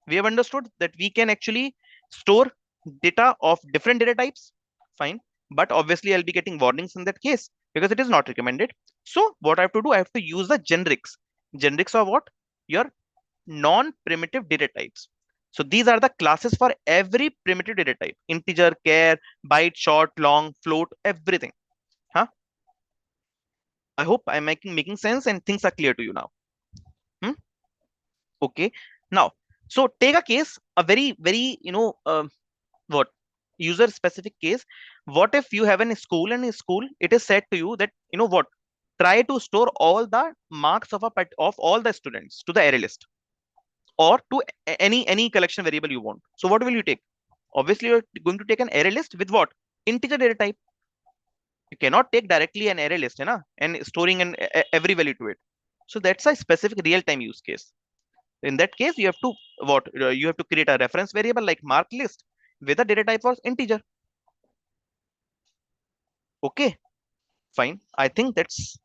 we have understood that we can actually store data of different data types. Fine. But obviously I'll be getting warnings in that case because it is not recommended. So what I have to do, I have to use the generics. Generics are what? Your non-primitive data types. So these are the classes for every primitive data type: integer, char, byte, short, long, float, everything. Huh? I hope I'm making sense and things are clear to you now. Hmm? Okay. Now, so take a case, a very what user specific case. What if you have a school, and in school it is said to you that what, try to store all the marks of of all the students to the array list or to any collection variable you want. So what will you take? Obviously you're going to take an array list with what? Integer data type. You cannot take directly an array list, and storing every value to it. So that's a specific real-time use case. In that case, you have to what? You have to create a reference variable like mark list with a data type for integer. Okay, fine. I think that's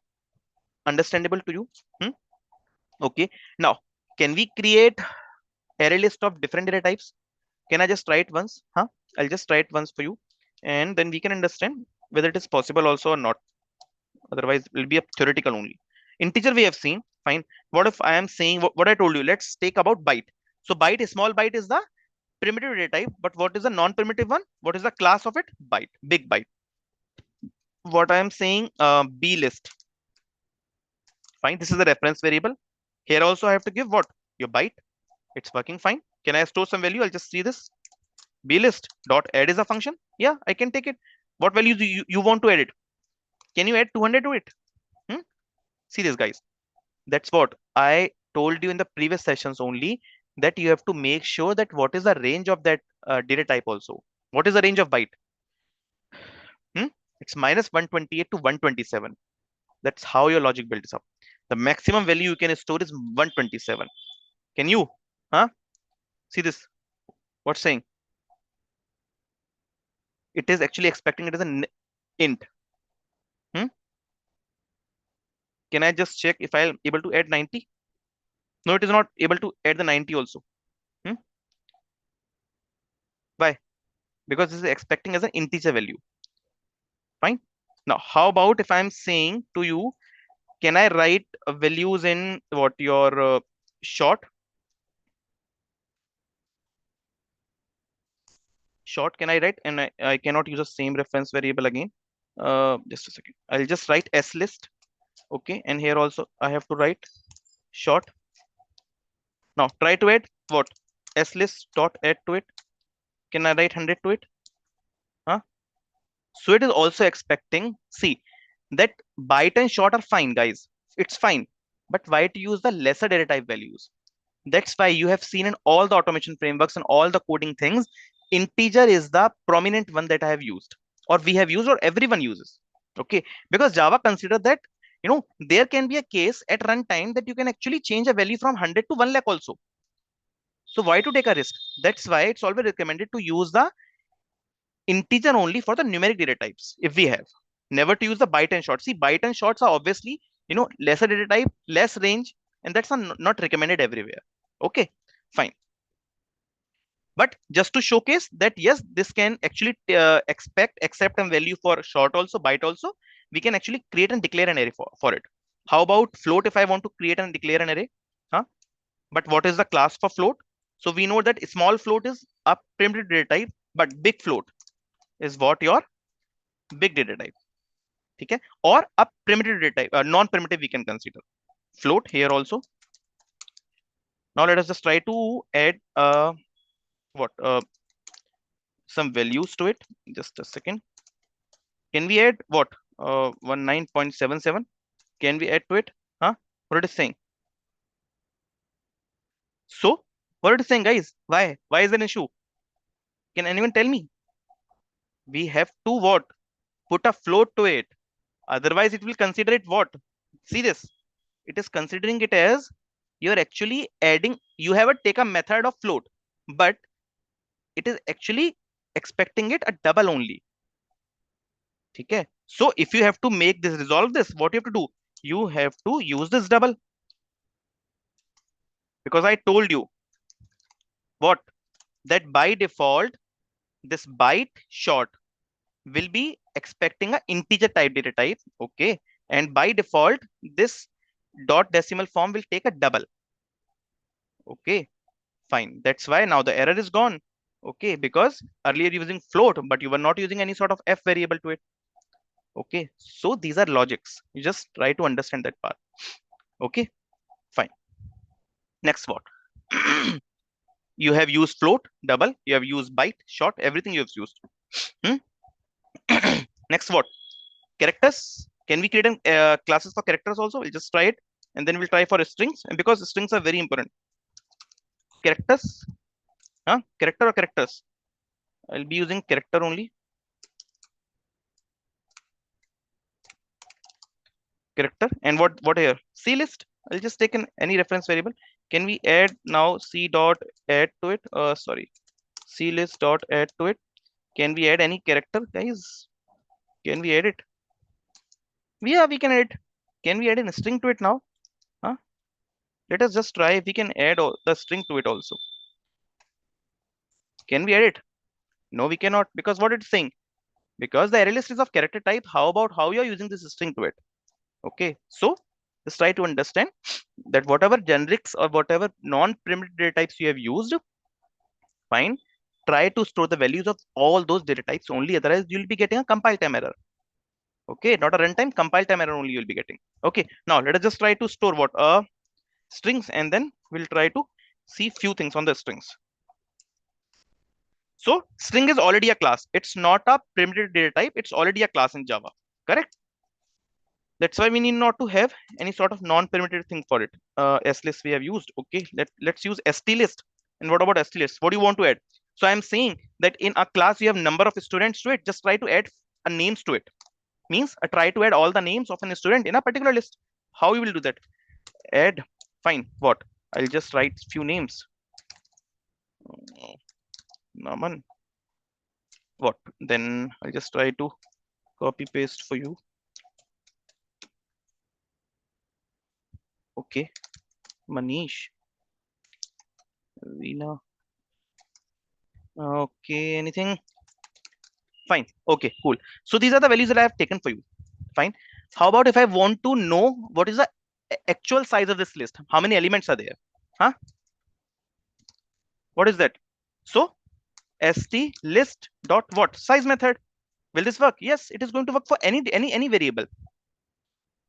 understandable to you. Hmm? Okay. Now, can we create array list of different data types? Can I just try it once? Huh? I'll just try it once for you, and then we can understand whether it is possible also or not. Otherwise, it will be a theoretical only. Integer we have seen. Fine. What if I am saying what I told you? Let's take about byte. So byte, small byte is the primitive data type, but what is the non-primitive one? What is the class of it? Byte, big byte. What I am saying, B list. Fine. This is the reference variable. Here also I have to give what? Your byte. It's working fine. Can I store some value? I'll just see this. B list dot add is a function. Yeah, I can take it. What value do you want to add it? Can you add 200 to it? Hmm? See this, guys. That's what I told you in the previous sessions only, that you have to make sure that what is the range of that data type also. What is the range of byte? It's minus 128 to 127. That's how your logic builds up. The maximum value you can store is 127. Can you? Huh? See this? What's saying? It is actually expecting it as an int. Hmm? Can I just check if I'm able to add 90? No, it is not able to add the 90 also. Hmm? Why? Because this is expecting as an integer value. Fine. Now, how about if I'm saying to you, can I write values in what your short? Short, can I write? And I cannot use the same reference variable again. Just a second. I'll just write s list. Okay. And here also I have to write short. Now try to add what? S list dot add to it. Can I write 100 to it? Huh? So it is also expecting, see, that byte and short are fine, guys. It's fine. But why to use the lesser data type values? That's why you have seen in all the automation frameworks and all the coding things, integer is the prominent one that I have used, or we have used, or everyone uses. Okay, because Java consider that there can be a case at runtime that you can actually change a value from 100 to 1 lakh also. So why to take a risk? That's why it's always recommended to use the integer only for the numeric data types if we have. Never to use the byte and short. See, byte and shorts are obviously lesser data type, less range, and that's not recommended everywhere. Okay, fine. But just to showcase that yes, this can actually accept a value for short also, byte also, we can actually create and declare an array for it. How about float if I want to create and declare an array? Huh? But what is the class for float? So we know that small float is a primitive data type, but big float is what your big data type. Okay? Or a primitive data type, non-primitive we can consider. Float here also. Now let us just try to add what some values to it. Just a second. Can we add what? 19.77. Can we add to it? Huh? What it is saying? So what it is saying, guys? Why? Why is an issue? Can anyone tell me? We have to what? Put a float to it. Otherwise, it will consider it what? See this. It is considering it as you're actually adding. You have a take a method of float, but it is actually expecting it a double only. Okay. So if you have to make this resolve this, what you have to do? You have to use this double, because I told you what, that by default this byte short will be expecting a integer type data type. Okay. And by default this dot decimal form will take a double. Okay, fine. That's why now the error is gone. Okay, because earlier using float, but you were not using any sort of f variable to it. Okay, so these are logics. You just try to understand that part. Okay, fine. Next what? You have used float, double, you have used byte, short, everything you have used. Hmm? Next what? Characters. Can we create classes for characters also? We'll just try it, and then we'll try for strings. And because strings are very important. Characters. Huh? Character or characters? I'll be using character only. Character. And what here? C list. I'll just take any reference variable. Can we add now c dot add to it? Sorry, c list dot add to it. Can we add any character, guys? Can we add it? Yeah, we can add. Can we add a string to it now? Huh? Let us just try if we can add the string to it also. Can we add it? No, we cannot, because what it's saying, because the array list is of character type. How about how you're using this string to it? Okay, so just try to understand that whatever generics or whatever non-primitive data types you have used, fine, try to store the values of all those data types only, otherwise you'll be getting a compile time error. Okay, not a runtime, compile time error only you'll be getting. Okay, now let us just try to store what strings, and then we'll try to see few things on the strings. So string is already a class. It's not a primitive data type, it's already a class in Java. Correct? That's why we need not to have any sort of non-primitive thing for it. S-list we have used. Okay, let's use st-list. And what about st-list? What do you want to add? So I'm saying that in a class you have number of students to it. Just try to add a names to it. Means try to add all the names of a student in a particular list. How you will do that? Add. Fine. What? I'll just write few names. Naman. What? Then I'll just try to copy paste for you. Okay. Manish. Veena. Okay, anything? Fine. Okay, cool. So these are the values that I have taken for you. Fine. How about if I want to know what is the actual size of this list? How many elements are there? Huh? What is that? So st list dot what? Size method. Will this work? Yes, it is going to work for any variable.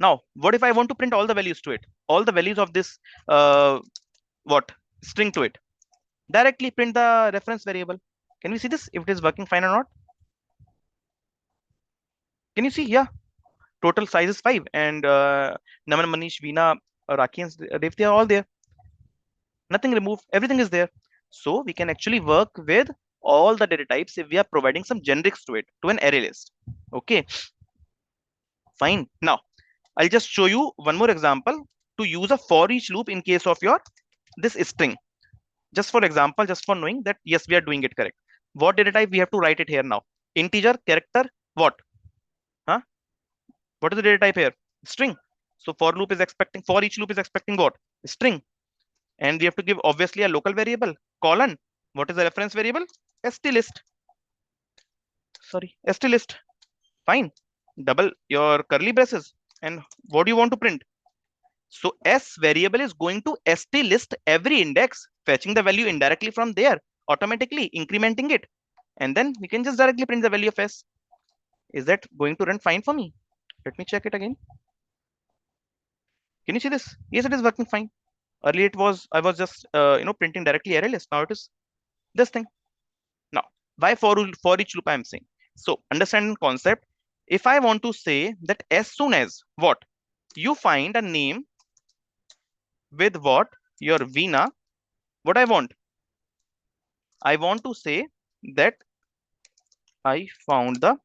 Now, what if I want to print all the values to it? All the values of this what string to it? Directly print the reference variable. Can we see this if it is working fine or not? Can you see? Yeah, total size is 5, and Naman, Manish, Veena, Raki, and Dev, they are all there. Nothing removed. Everything is there. So we can actually work with all the data types if we are providing some generics to it, to an array list. Okay, fine. Now I'll just show you one more example to use a for each loop in case of your this string. Just for example, just for knowing that yes, we are doing it correct. What data type we have to write it here now? Integer, character, what? Huh? What is the data type here? String. So for loop is expecting, for each loop is expecting what? String. And we have to give obviously a local variable, colon. What is the reference variable? St-list. Sorry, st-list. Fine. Double your curly braces. And what do you want to print? So S variable is going to st list every index, fetching the value indirectly from there, automatically incrementing it. And then we can just directly print the value of S. Is that going to run fine for me? Let me check it again. Can you see this? Yes, it is working fine. Earlier it was, I was just, printing directly array list. Now it is this thing. Now, why for each loop I am saying? So understand the concept. If I want to say that as soon as what? You find a name with what? Your Veena. What I want to say that I found the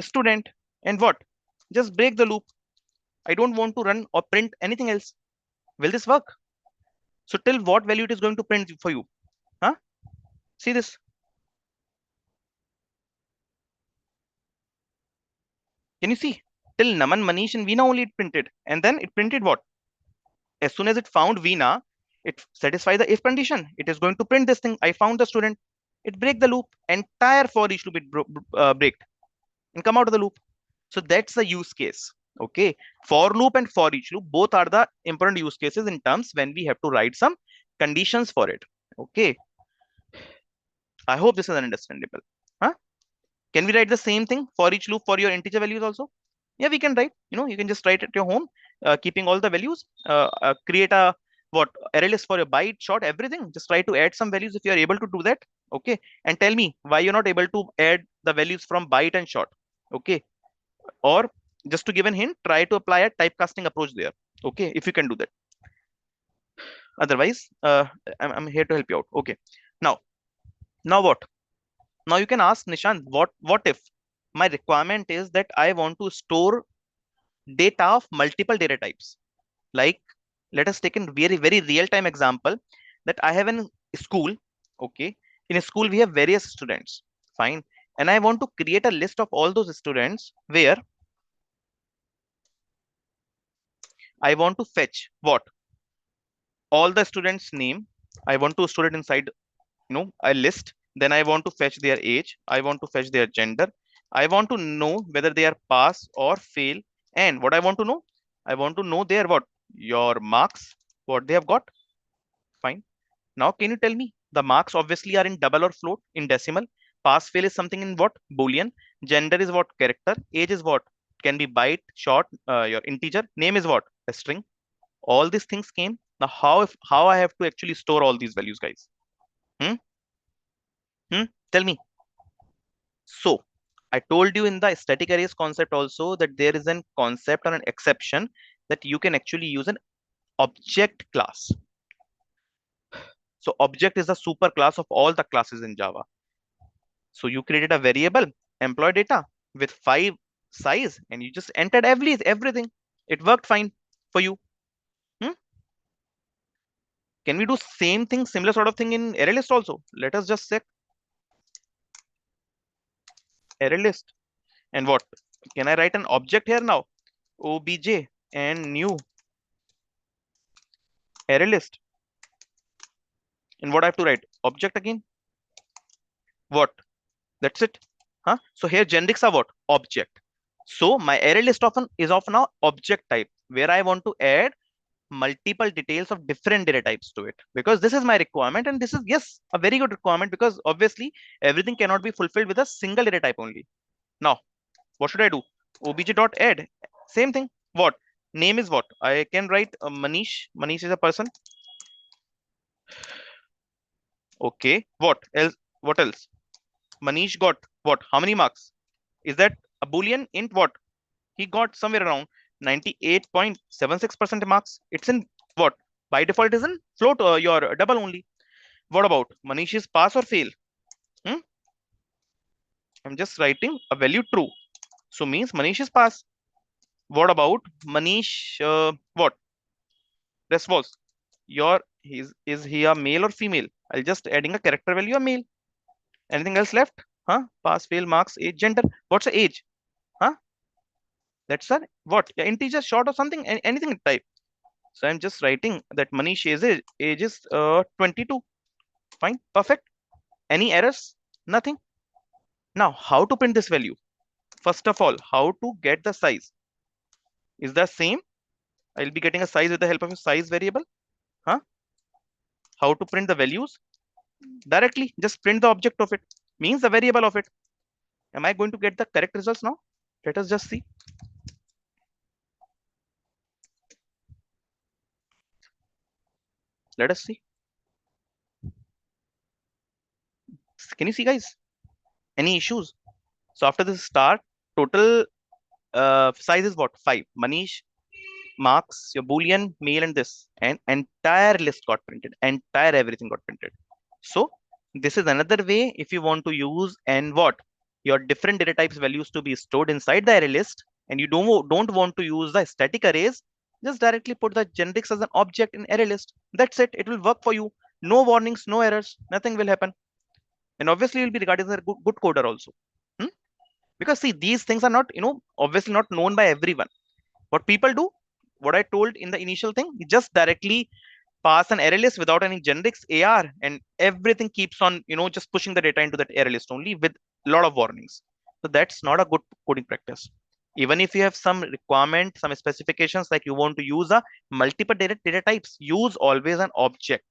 student and what? Just break the loop. I don't want to run or print anything else. Will this work? So till what value it is going to print for you? Huh? See this. Can you see? Till Naman, Manish, and Veena only it printed. And then it printed what? As soon as it found Veena, it satisfies the if condition. It is going to print this thing. I found the student. It break the loop. Entire for each loop it break and come out of the loop. So that's the use case. Okay. For loop and for each loop, both are the important use cases in terms when we have to write some conditions for it. Okay. I hope this is understandable. Huh? Can we write the same thing for each loop for your integer values also? Yeah, we can write. You can just write at your home, keeping all the values. Create a what array list for your byte, short, everything. Just try to add some values if you are able to do that. Okay, and tell me why you're not able to add the values from byte and short. Okay, or just to give an hint, try to apply a typecasting approach there. Okay, if you can do that. Otherwise, I'm here to help you out. Okay, now what? Now you can ask Nishant, what if my requirement is that I want to store data of multiple data types? Like, let us take a very, very real-time example that I have in school. Okay, in a school we have various students. Fine, and I want to create a list of all those students where I want to fetch what all the students' name. I want to store it inside a list. Then I want to fetch their age. I want to fetch their gender. I want to know whether they are pass or fail. And what I want to know? I want to know their what? Your marks, what they have got. Fine. Now, can you tell me the marks obviously are in double or float in decimal. Pass fail is something in what? Boolean. Gender is what? Character. Age is what? Can be byte, short, your integer. Name is what? A string. All these things came. Now, how I have to actually store all these values, guys? Hmm? Hmm? Tell me. So I told you in the static arrays concept also that there is an concept or an exception that you can actually use an object class. So object is a super class of all the classes in Java. So you created a variable employee data with 5 size and you just entered everything. It worked fine for you. Hmm? Can we do same thing, similar sort of thing in array list also? Let us just check array list. And what? Can I write an object here now? Obj and new array list. And what I have to write? Object again. What? That's it. Huh? So here generics are what? Object. So my array list often is of now object type where I want to add multiple details of different data types to it because this is my requirement and this is yes a very good requirement because obviously everything cannot be fulfilled with a single data type only. Now what should I do? Obj.add. Same thing. What? Name is what? I can write Manish. Manish is a person. Okay. What else? What else? Manish got what? How many marks? Is that a Boolean int what? He got somewhere around 98.76% marks. It's in what? By default is in float your double only. What about Manish is pass or fail? Hmm? I'm just writing a value true. So means Manish is pass. What about Manish? What? Rest was your is he a male or female? I'll just adding a character value a male. Anything else left? Huh? Pass, fail, marks, age, gender. What's the age? Huh? That's a what? Yeah, integer, short or something, anything type. So I'm just writing that Manish age is 22. Fine, perfect. Any errors? Nothing. Now, how to print this value? First of all, how to get the size? Is the same? I'll be getting a size with the help of a size variable. Huh? How to print the values? Directly, just print the object of it, means the variable of it. Am I going to get the correct results now? Let us just see. Let us see. Can you see, guys? Any issues? So after this start, total size is what? 5. Manish, marks, your boolean, mail, and this, and entire list got printed. Entire everything got printed. So this is another way if you want to use and what your different data types values to be stored inside the array list, and you don't want to use the static arrays, just directly put the generics as an object in array list. That's it. It will work for you. No warnings, no errors, nothing will happen. And obviously you'll be regarded as a good coder also. Hmm? Because see, these things are not, obviously not known by everyone. What people do, what I told in the initial thing, you just directly pass an array list without any generics AR, and everything keeps on, just pushing the data into that array list only with a lot of warnings. So that's not a good coding practice. Even if you have some requirement, some specifications, like you want to use a multiple data types, use always an object.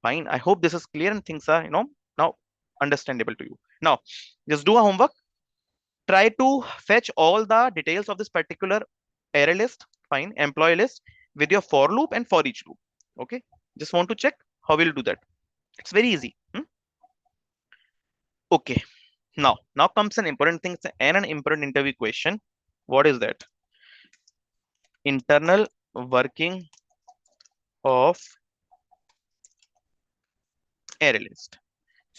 Fine. I hope this is clear and things are, now understandable to you. Now, just do a homework. Try to fetch all the details of this particular array list, fine, employee list, with your for loop and for each loop. Okay. Just want to check how we'll do that. It's very easy. Okay. Now comes an important thing and an important interview question. What is that? Internal working of array list.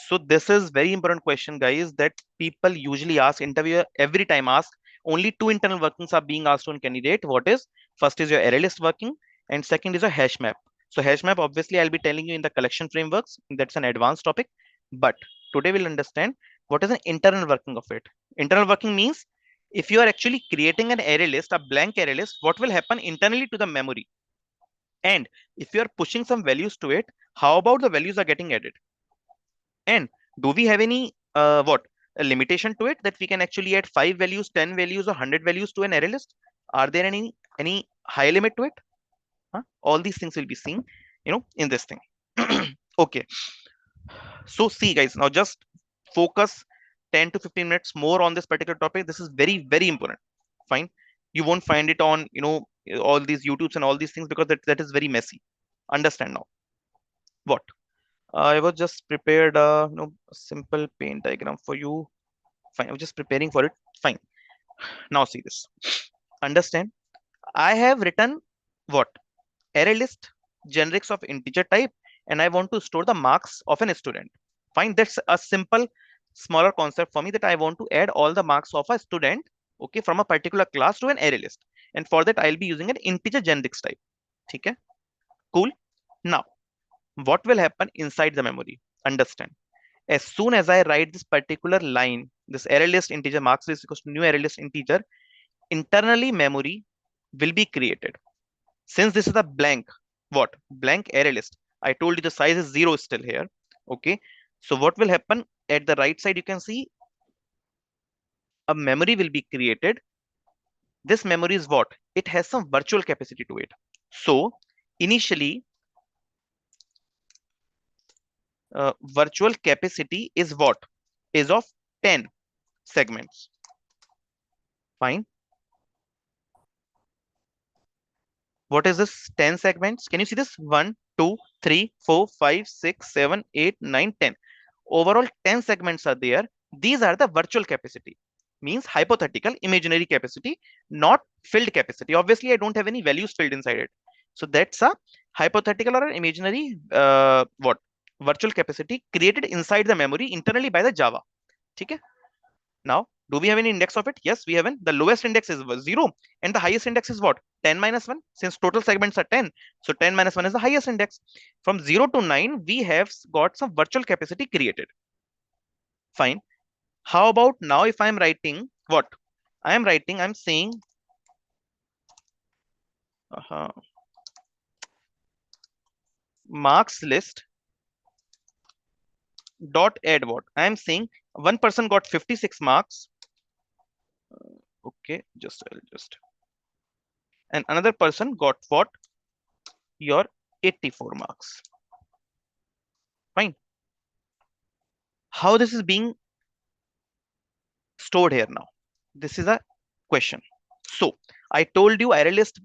So this is very important question, guys, that people usually ask, interviewer every time ask. Only two internal workings are being asked on candidate. What is? First is your array list working, and second is a hash map. So hash map, obviously, I'll be telling you in the collection frameworks. That's an advanced topic. But today we'll understand what is an internal working of it. Internal working means if you are actually creating an array list, a blank array list, what will happen internally to the memory? And if you are pushing some values to it, how about the values are getting added? And do we have any what a limitation to it that we can actually add 5 values, 10 values, or 100 values to an array list? Are there any high limit to it? Huh? All these things will be seen, in this thing. Okay. So see, guys, now just focus 10 to 15 minutes more on this particular topic. This is very, very important. Fine. You won't find it on, all these YouTubes and all these things because that is very messy. Understand now. What? I was just prepared a simple paint diagram for you. Fine, I was just preparing for it. Fine. Now see this. Understand? I have written what? Array list, generics of integer type, and I want to store the marks of an student. Fine, that's a simple, smaller concept for me that I want to add all the marks of a student, okay, from a particular class to an array list. And for that, I'll be using an integer generics type. Okay, cool. Now, what will happen inside the memory? Understand? As soon as I write this particular line, this array list integer marks list equals to new array list integer, internally memory will be created. Since this is a blank, what? Blank array list. I told you the size is 0 still here. Okay. So what will happen at the right side? You can see a memory will be created. This memory is what? It has some virtual capacity to it. So initially, virtual capacity is what? Is of 10 segments. Fine. What is this 10 segments? Can you see this? 1, 2, 3, 4, 5, 6, 7, 8, 9, 10. Overall 10 segments are there. These are the virtual capacity. Means hypothetical, imaginary capacity, not filled capacity. Obviously, I don't have any values filled inside it. So that's a hypothetical or an imaginary what? Virtual capacity created inside the memory internally by the Java. Okay? Now, do we have any index of it? Yes, we have one. The lowest index is 0 and the highest index is what? 10 minus 1, since total segments are 10. So 10 minus 1 is the highest index. From 0 to 9, we have got some virtual capacity created. Fine. How about now if I'm writing what? I'm saying marks list dot add what? I'm saying one person got 56 marks. Okay, I'll just and another person got what? Your 84 marks. Fine. How this is being stored here now? This is a question. So I told you array list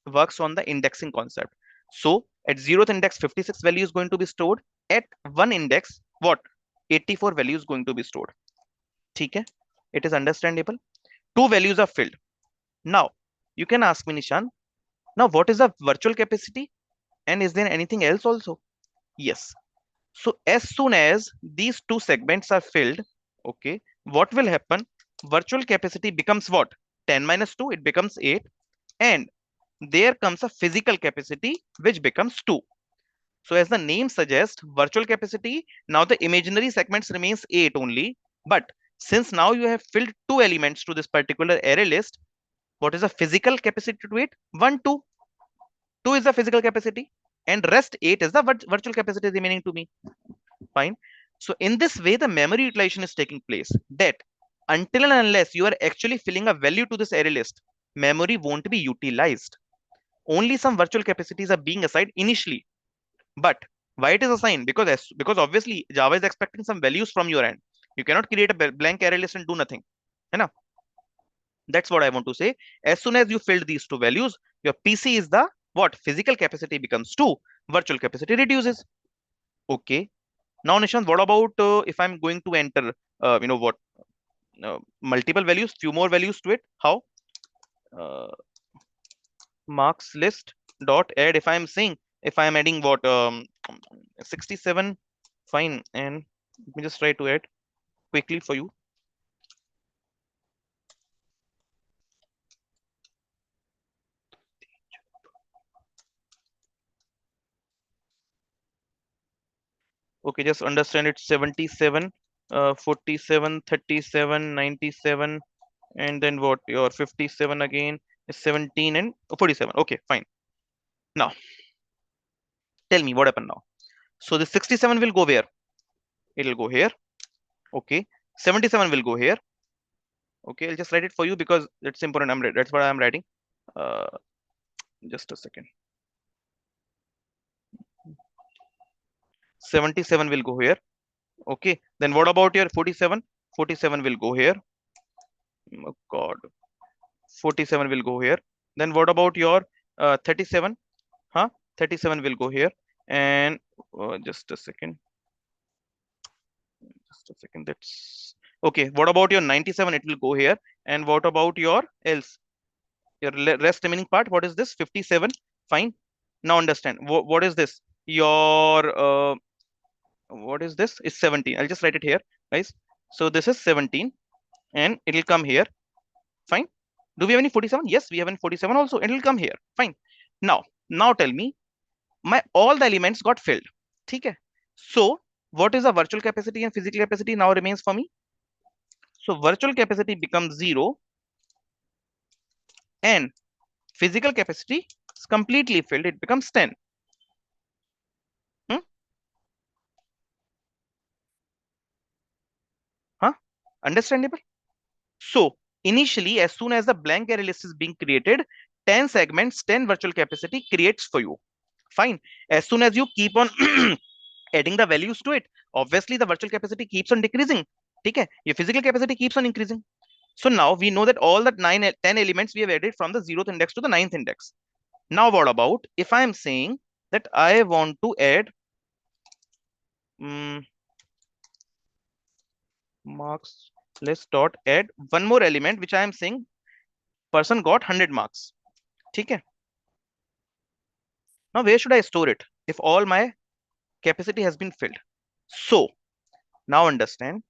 works on the indexing concept. So at 0th index, 56 value is going to be stored. At one index, what? 84 value is going to be stored. Okay? It is understandable. Two values are filled. Now, you can ask me, Nishan, now what is the virtual capacity? And is there anything else also? Yes. So as soon as these two segments are filled, okay, what will happen? Virtual capacity becomes what? 10 minus 2, it becomes 8. And there comes a physical capacity, which becomes 2. So as the name suggests, virtual capacity, now the imaginary segments remains 8 only. But since now you have filled two elements to this particular array list, what is the physical capacity to it? 1, 2. 2 is the physical capacity. And rest 8 is the virtual capacity remaining to me. Fine. So in this way, the memory utilization is taking place. That until and unless you are actually filling a value to this array list, memory won't be utilized. Only some virtual capacities are being assigned initially. But why it is assigned? Because obviously Java is expecting some values from your end. You cannot create a blank array list and do nothing. You know? That's what I want to say. As soon as you filled these two values, your PC is the what? Physical capacity becomes 2, virtual capacity reduces. Okay. Now, Nishant, what about if I'm going to enter, what, multiple values, few more values to it? How? Uh, Marks list dot add. If I'm saying, if I'm adding what, 67, fine. And let me just try to add quickly for you. Okay, just understand it's 77, 47, 37, 97, and then what? Your 57 again is 17 and 47. Okay, fine. Now, tell me what happened now. So the 67 will go where? It'll go here. Okay. 77 will go here. Okay, I'll just write it for you because it's important. That's what I'm writing. Uh, just a second. 77 will go here. Okay. Then what about your 47? 47 will go here. Oh God. 47 will go here. Then what about your 37? Huh? 37 will go here. And just a second. Just a second. That's okay. What about your 97? It will go here. And what about your else? Your rest remaining part, what is this? 57. Fine. Now understand. What is this? Your what is this? Is 17. I'll just write it here, guys. So this is 17, and it'll come here. Fine. Do we have any 47? Yes, we have any 47 also. It'll come here. Fine. Now tell me, my all the elements got filled. Okay. So what is the virtual capacity and physical capacity now remains for me? So virtual capacity becomes 0, and physical capacity is completely filled. It becomes 10. Hmm? Huh? Understandable? So initially, as soon as the blank array list is being created, 10 segments, 10 virtual capacity creates for you. Fine. As soon as you keep on adding the values to it, obviously the virtual capacity keeps on decreasing. Okay? Your physical capacity keeps on increasing. So now we know that all the 10 elements we have added from the 0th index to the 9th index. Now what about if I am saying that I want to add marks list dot add one more element, which I am saying person got 100 marks. Okay? Now where should I store it if all my capacity has been filled? So now understand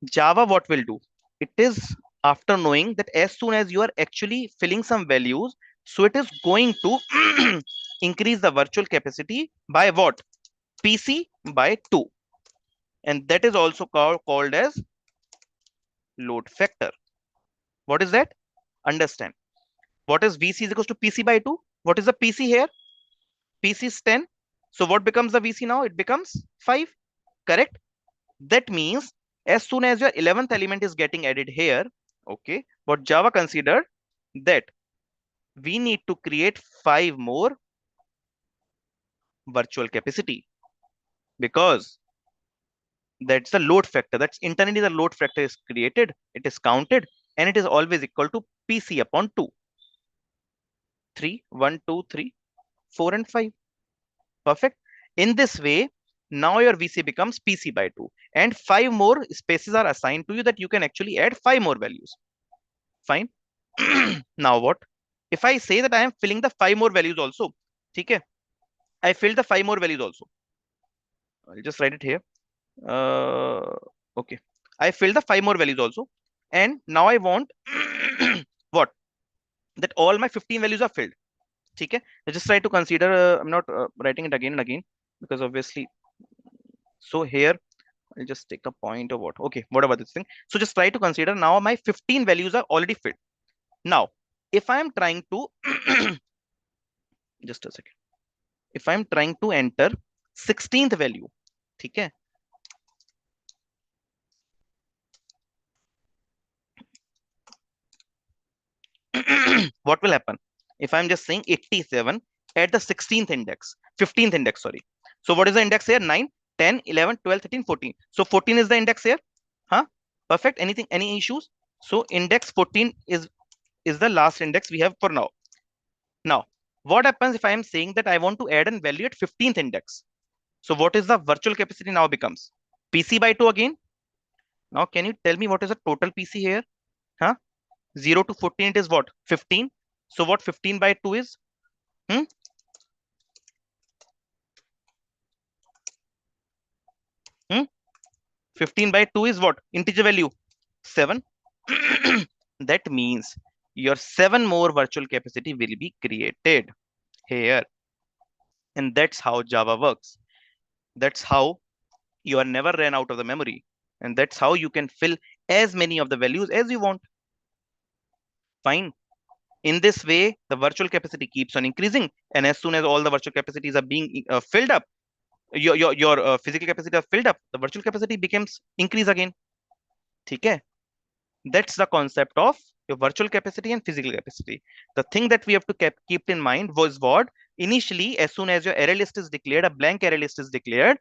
Java what will do. It is after knowing that as soon as you are actually filling some values, so it is going to increase the virtual capacity by what? PC by 2. And that is also called as load factor. What is that? Understand. What is VC is equals to PC by 2? What is the PC here? PC is 10. So what becomes the VC now? It becomes 5. Correct? That means as soon as your 11th element is getting added here, okay, what Java considered that we need to create 5 more virtual capacity, because that's the load factor. That's internally the load factor is created, it is counted, and it is always equal to PC upon 2. 3, 1, 2, 3, 4, and 5. Perfect. In this way, now your VC becomes PC by 2. And 5 more spaces are assigned to you that you can actually add 5 more values. Fine. Now what? If I say that I am filling the 5 more values also, okay, I filled the 5 more values also. I'll just write it here. Uh, okay. I filled the 5 more values also. And now I want what? That all my 15 values are filled. Okay. I just try to consider, I'm not writing it again and again, because obviously, so here I'll just take a point of what. Okay, what about this thing? So just try to consider now my 15 values are already filled. Now, if I am trying to, just a second. If I'm trying to enter 16th value, okay, what will happen? If I'm just saying 87 at the 16th index, 15th index, sorry. So what is the index here? 9, 10, 11, 12, 13, 14. So 14 is the index here. Huh? Perfect. Anything, any issues? So index 14 is the last index we have for now. Now, what happens if I am saying that I want to add a value at 15th index? So what is the virtual capacity now becomes? PC by 2 again. Now, can you tell me what is the total PC here? Huh? 0 to 14, it is what? 15. So what 15 by 2 is? Hmm? 15 by 2 is what? Integer value? 7. That means your 7 more virtual capacity will be created here. And that's how Java works. That's how you are never ran out of the memory. And that's how you can fill as many of the values as you want. Fine. In this way, the virtual capacity keeps on increasing. And as soon as all the virtual capacities are being filled up, your physical capacity are filled up, the virtual capacity becomes increase again. Okay? That's the concept of your virtual capacity and physical capacity. The thing that we have to keep in mind was what? Initially, as soon as your array list is declared, a blank array list is declared,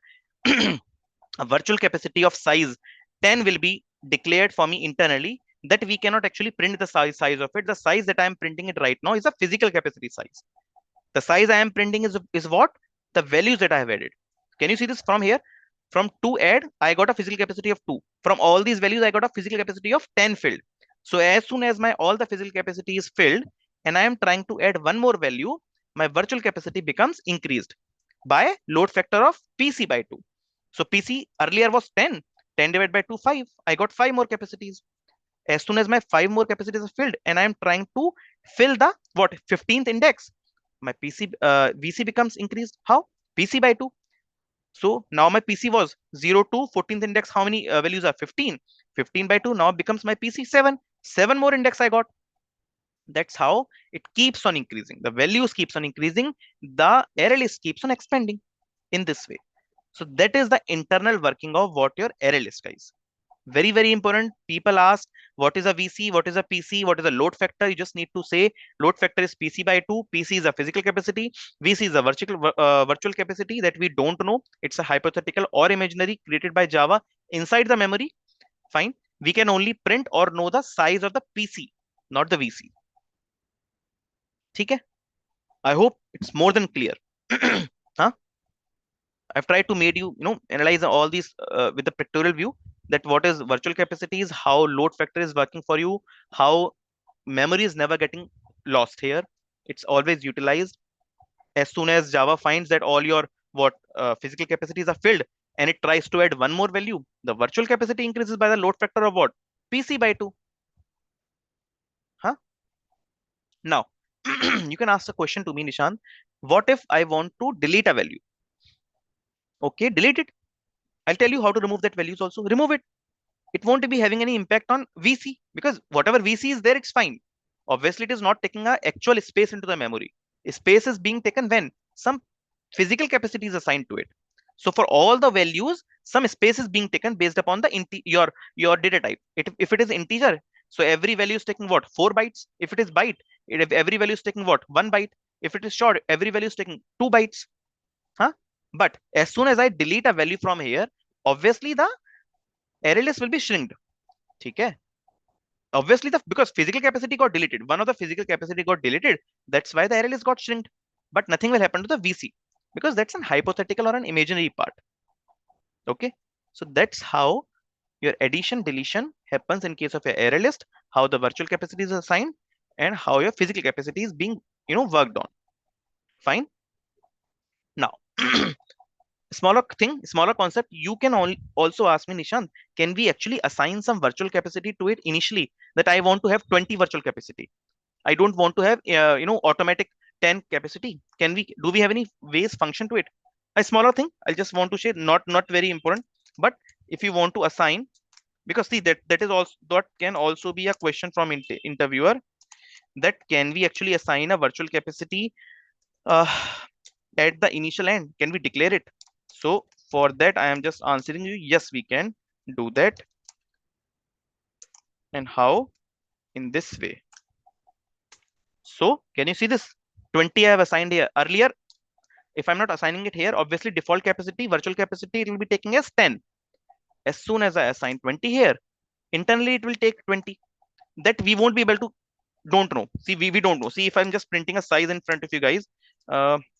a virtual capacity of size 10 will be declared for me internally, that we cannot actually print the size of it. The size that I am printing it right now is a physical capacity size. The size I am printing is what? The values that I have added. Can you see this from here? From 2 add, I got a physical capacity of 2. From all these values, I got a physical capacity of 10 filled. So as soon as my all the physical capacity is filled, and I am trying to add one more value, my virtual capacity becomes increased by load factor of PC by 2. So PC earlier was 10. 10 divided by 2, 5. I got 5 more capacities. As soon as my 5 more capacities are filled, and I am trying to fill the what 15th index, my PC VC becomes increased. How? PC by 2. So now my PC was 0 to 14th index. How many values are 15? 15 by 2 now becomes my PC 7. 7 more index I got. That's how it keeps on increasing. The values keeps on increasing. The array list keeps on expanding in this way. So that is the internal working of what your array list is. Very, very important. People ask, what is a VC? What is a PC? What is a load factor? You just need to say load factor is PC by 2. PC is a physical capacity. VC is a virtual capacity that we don't know. It's a hypothetical or imaginary created by Java inside the memory. Fine. We can only print or know the size of the PC, not the VC. Okay? I hope it's more than clear. Huh? I've tried to make you, analyze all these with the pictorial view, that what is virtual capacity is, how load factor is working for you, how memory is never getting lost here. It's always utilized. As soon as Java finds that all your what physical capacities are filled, and it tries to add one more value, the virtual capacity increases by the load factor of what? PC by 2. Huh? Now, you can ask a question to me, Nishant. What if I want to delete a value? Okay, delete it. I'll tell you how to remove that values also. Remove it. It won't be having any impact on VC, because whatever VC is there, it's fine. Obviously, it is not taking a actual space into the memory. Space is being taken when some physical capacity is assigned to it. So for all the values, some space is being taken based upon the your data type. If it is integer, So every value is taking what? 4 bytes. If it is byte, if every value is taking what? 1 byte. If it is short, every value is taking 2 bytes. Huh? But as soon as I delete a value from here, obviously the array list will be shrinked. Okay? Obviously, because physical capacity got deleted, one of the physical capacity got deleted. That's why the array list got shrinked. But nothing will happen to the VC because that's an hypothetical or an imaginary part. Okay? So that's how your addition deletion happens in case of your array list, how the virtual capacity is assigned, and how your physical capacity is being worked on. Fine. Now smaller concept, you can also ask me, Nishant, can we actually assign some virtual capacity to it initially, that I want to have 20 virtual capacity, I don't want to have automatic 10 capacity. Can we, do we have any ways function to it? A smaller thing I just want to share, not very important, but if you want to assign, because see that is also, that can also be a question from interviewer, that can we actually assign a virtual capacity uh, at the initial end, can we declare it? So for that I am just answering you, yes we can do that. And how? In this way. So can you see this 20 I have assigned here earlier? If I'm not assigning it here, obviously default capacity, virtual capacity, it will be taking as 10. As soon as I assign 20 here, internally it will take 20. That we won't be able to, don't know. See, we don't know. See, if I'm just printing a size in front of you guys,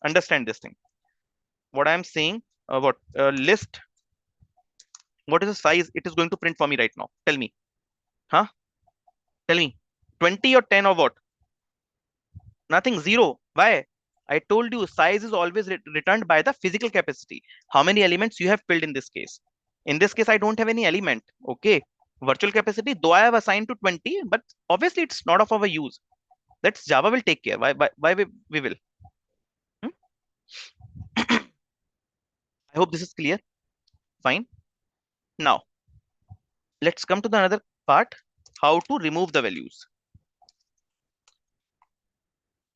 understand this thing. What I'm saying, what list, what is the size it is going to print for me right now? Tell me. Huh? Tell me. 20 or 10 or what? Nothing, zero. Why? I told you size is always returned by the physical capacity. How many elements you have filled in this case? In this case, I don't have any element. Okay. Virtual capacity, though I have assigned to 20, but obviously it's not of our use. That's Java will take care. Why we will? Hmm? I hope this is clear. Fine. Now, let's come to the another part. How to remove the values.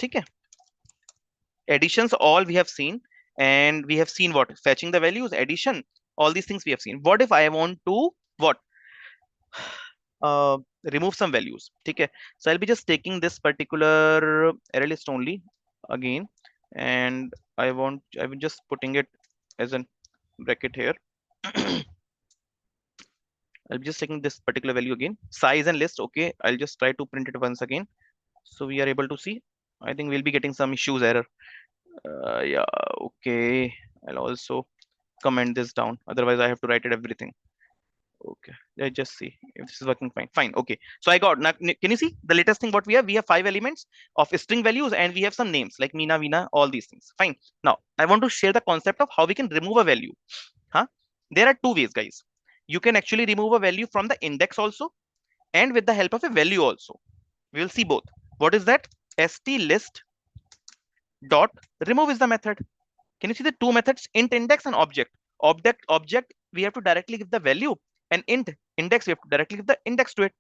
Okay. Additions, all we have seen. And we have seen what? Fetching the values, addition, all these things we have seen. What if I want to, what? uh, remove some values. Okay, so I'll be just taking this particular array list only again, and I'm just putting it as a bracket here. I'll be just taking this particular value again, size and list. Okay, I'll just try to print it once again so we are able to see. I think we'll be getting some issues error. Yeah, okay, I'll also comment this down, otherwise I have to write it everything. Okay, let's just see if this is working fine. Fine. Okay. So I got now. Can you see the latest thing what we have? We have 5 elements of string values and we have some names like Meena, Veena, all these things. Fine. Now I want to share the concept of how we can remove a value. Huh? There are two ways, guys. You can actually remove a value from the index also and with the help of a value also. We will see both. What is that? ST_list dot remove is the method. Can you see the two methods, int index and object? Object, we have to directly give the value, and int index, we have to directly give the index to it.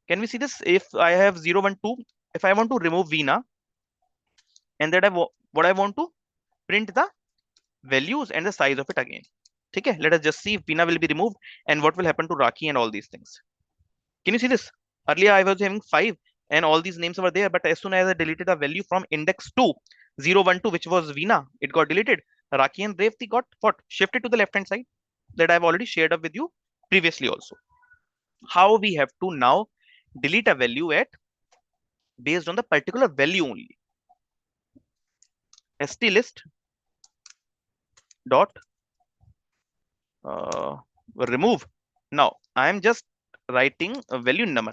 Can we see this? If I have 0, 1, 2, if I want to remove Veena, and that what I want to print the values and the size of it again. Okay, let us just see if Veena will be removed and what will happen to Raki and all these things. Can you see this? Earlier I was having 5 and all these names were there, but as soon as I deleted a value from index 2, 0, 1, 2, which was Veena, it got deleted. Raki and Revti got what? Shifted to the left hand side, that I've already shared up with you previously also. How we have to now delete a value at based on the particular value only. ST_list dot remove. Now I am just writing a value num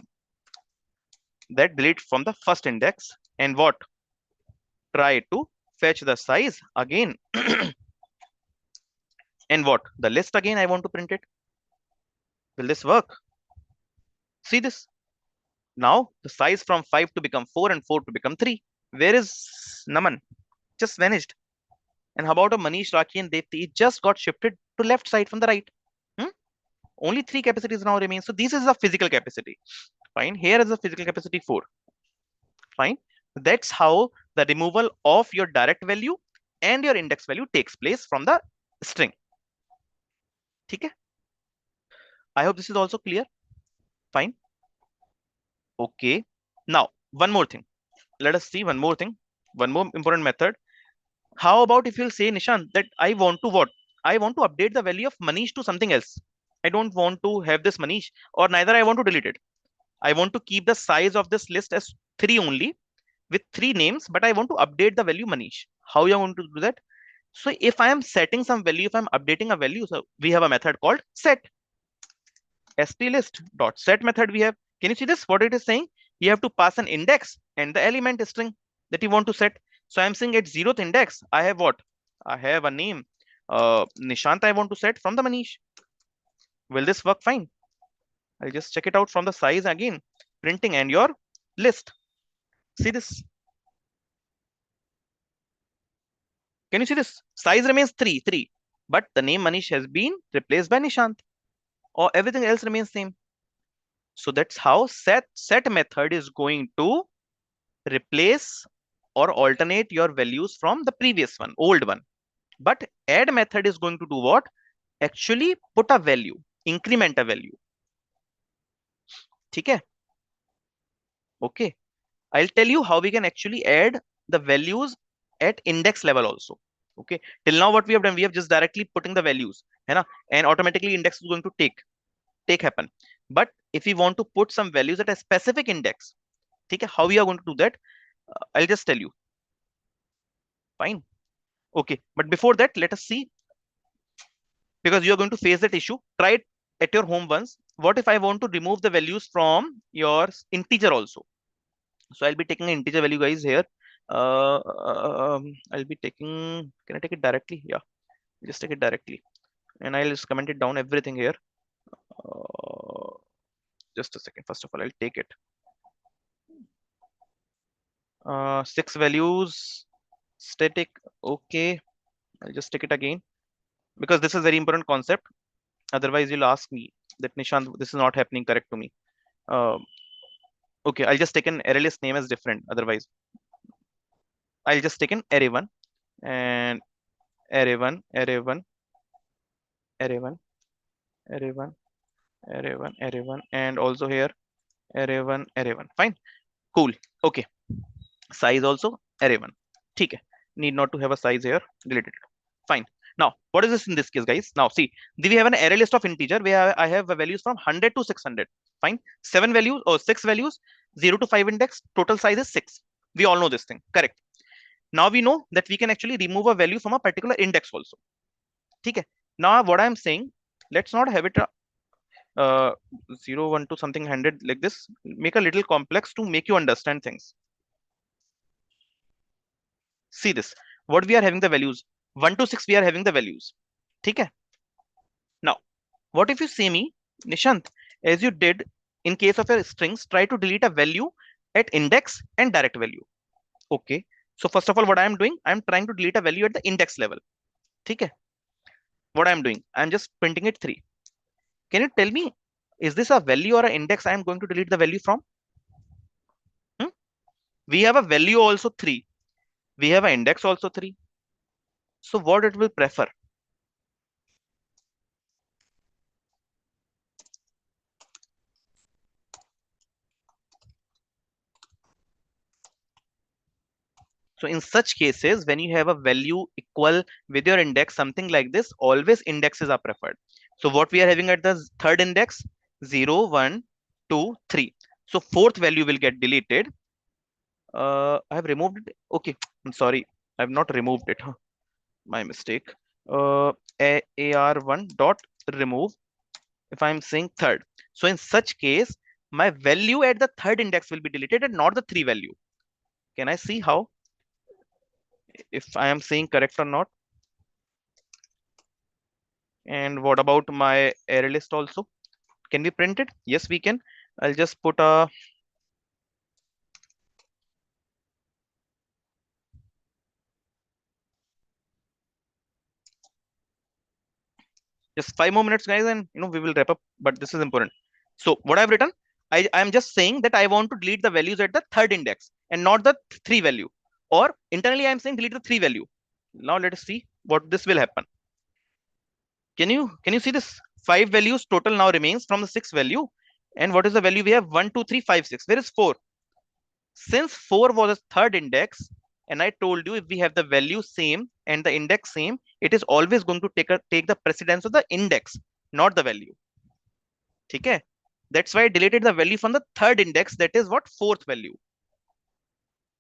that delete from the first index and what? Try to fetch the size again and what? The list again I want to print it. Will this work? See this? Now the size from 5 to become 4 and 4 to become 3. Where is Naman? Just vanished. And how about a Manish, Raki and Devti? It just got shifted to left side from the right. Hmm? Only 3 capacities now remain. So this is the physical capacity. Fine. Here is the physical capacity 4. Fine. That's how the removal of your direct value and your index value takes place from the string. Okay. I hope this is also clear. Fine. Okay. Now, one more thing. Let us see one more thing. One more important method. How about if you'll say, Nishan, that I want to what? I want to update the value of Manish to something else. I don't want to have this Manish, or neither I want to delete it. I want to keep the size of this list as 3 only with 3 names, but I want to update the value Manish. How you are going to do that? So if I am setting some value, if I'm updating a value, so we have a method called set. strlist.set method we have. Can you see this? What it is saying? You have to pass an index and the element string that you want to set. So I'm saying at 0th index, I have what? I have a name. Nishant I want to set from the Manish. Will this work fine? I'll just check it out from the size again. Printing and your list. See this? Can you see this? Size remains 3. But the name Manish has been replaced by Nishant. Or everything else remains same. So that's how set method is going to replace or alternate your values from the previous one, old one. But add method is going to do what? Actually put a value, increment a value. Okay? Okay. I'll tell you how we can actually add the values at index level also. Okay. Till now what we have done, we have just directly putting the values, है ना? And automatically index is going to take happen. But if we want to put some values at a specific index, okay, how we are going to do that? I'll just tell you. Fine. Okay. But before that, let us see, because you are going to face that issue. Try it at your home once. What if I want to remove the values from your integer also? So I'll be taking an integer value, guys, here. I'll be taking, can I take it directly? Yeah, just take it directly. And I'll just comment it down everything here. Uh, just a second. First of all, I'll take it. 6 values, static. Okay, I'll just take it again, because this is very important concept. Otherwise, you'll ask me that Nishant, this is not happening correct to me. Uh, okay, I'll just take an array list name as different. Otherwise, I'll just take an array one and array one, array one, array one, array one, array one, array one, and also here array one, array one. Fine, cool. Okay, size also array one. Okay, need not to have a size here. Delete it. Fine. Now, what is this in this case, guys? Now, see, we have an array list of integer where I have values from 100 to 600. Fine. 7 values or 6 values, 0 to 5 index, total size is 6. We all know this thing, correct? Now we know that we can actually remove a value from a particular index also. Okay. Now, what I'm saying, let's not have it 0, 1 to something 100 like this. Make a little complex to make you understand things. See this. What we are having the values 1 to 6, we are having the values. Okay. Now, what if you say me, Nishant, as you did in case of your strings, try to delete a value at index and direct value. Okay. So first of all, what I am doing, I am trying to delete a value at the index level. Okay. What I am doing, I am just printing it 3. Can you tell me, is this a value or an index I am going to delete the value from? We have a value also 3. We have an index also 3. So what it will prefer? So in such cases, when you have a value equal with your index, something like this, always indexes are preferred. So what we are having at the third index, 0, 1, 2, 3. So fourth value will get deleted. I have removed it. Okay, I'm sorry. I have not removed it. Huh? My mistake. AR1 dot remove. If I'm saying third. So in such case, my value at the third index will be deleted and not the 3 value. Can I see how? If I am saying correct or not? And what about my array list also? Can we print it? Yes, we can. I'll just put a just 5 more minutes, guys, and we will wrap up. But this is important. So what I've written, I'm just saying that I want to delete the values at the third index and not the 3 value. Or internally, I'm saying delete the 3 value. Now let us see what this will happen. Can you see this? 5 values total now remains from the 6 value, And what is the value we have? 1, 2, 3, 5, 6. Where is 4? Since 4 was a third index, and I told you if we have the value same and the index same, it is always going to take the precedence of the index, not the value. Okay? That's why I deleted the value from the third index, that is what? Fourth value,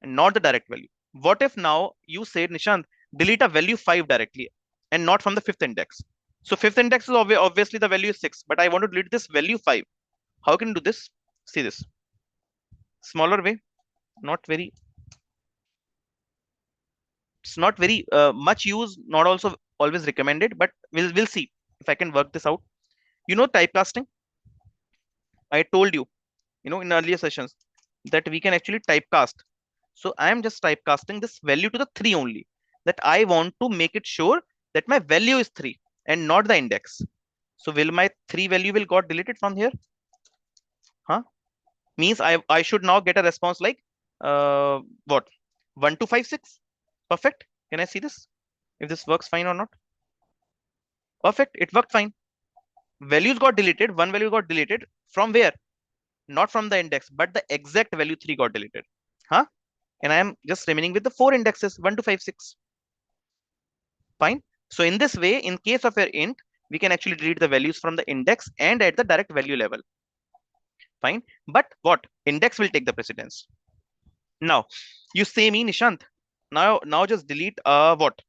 and not the direct value. What if now you say, Nishant, delete a value 5 directly and not from the fifth index? So fifth index is obviously the value is 6, but I want to delete this value 5. How can you do this? See this. Smaller way, not very, it's not very much used, not also always recommended, but we'll see if I can work this out. You know, typecasting. I told you, in earlier sessions that we can actually typecast. So I am just typecasting this value to the 3 only. That I want to make it sure that my value is 3 and not the index. So will my 3 value will got deleted from here? Huh? Means I should now get a response like what? 1, 2, 5, 6. Perfect. Can I see this? If this works fine or not? Perfect. It worked fine. Values got deleted. One value got deleted. From where? Not from the index, but the exact value 3 got deleted. Huh? And I am just remaining with the 4 indexes, 1, 2, 5, 6. Fine. So in this way, in case of your int, we can actually delete the values from the index and at the direct value level. Fine. But what? Index will take the precedence. Now, you say me, Nishant, now just delete what?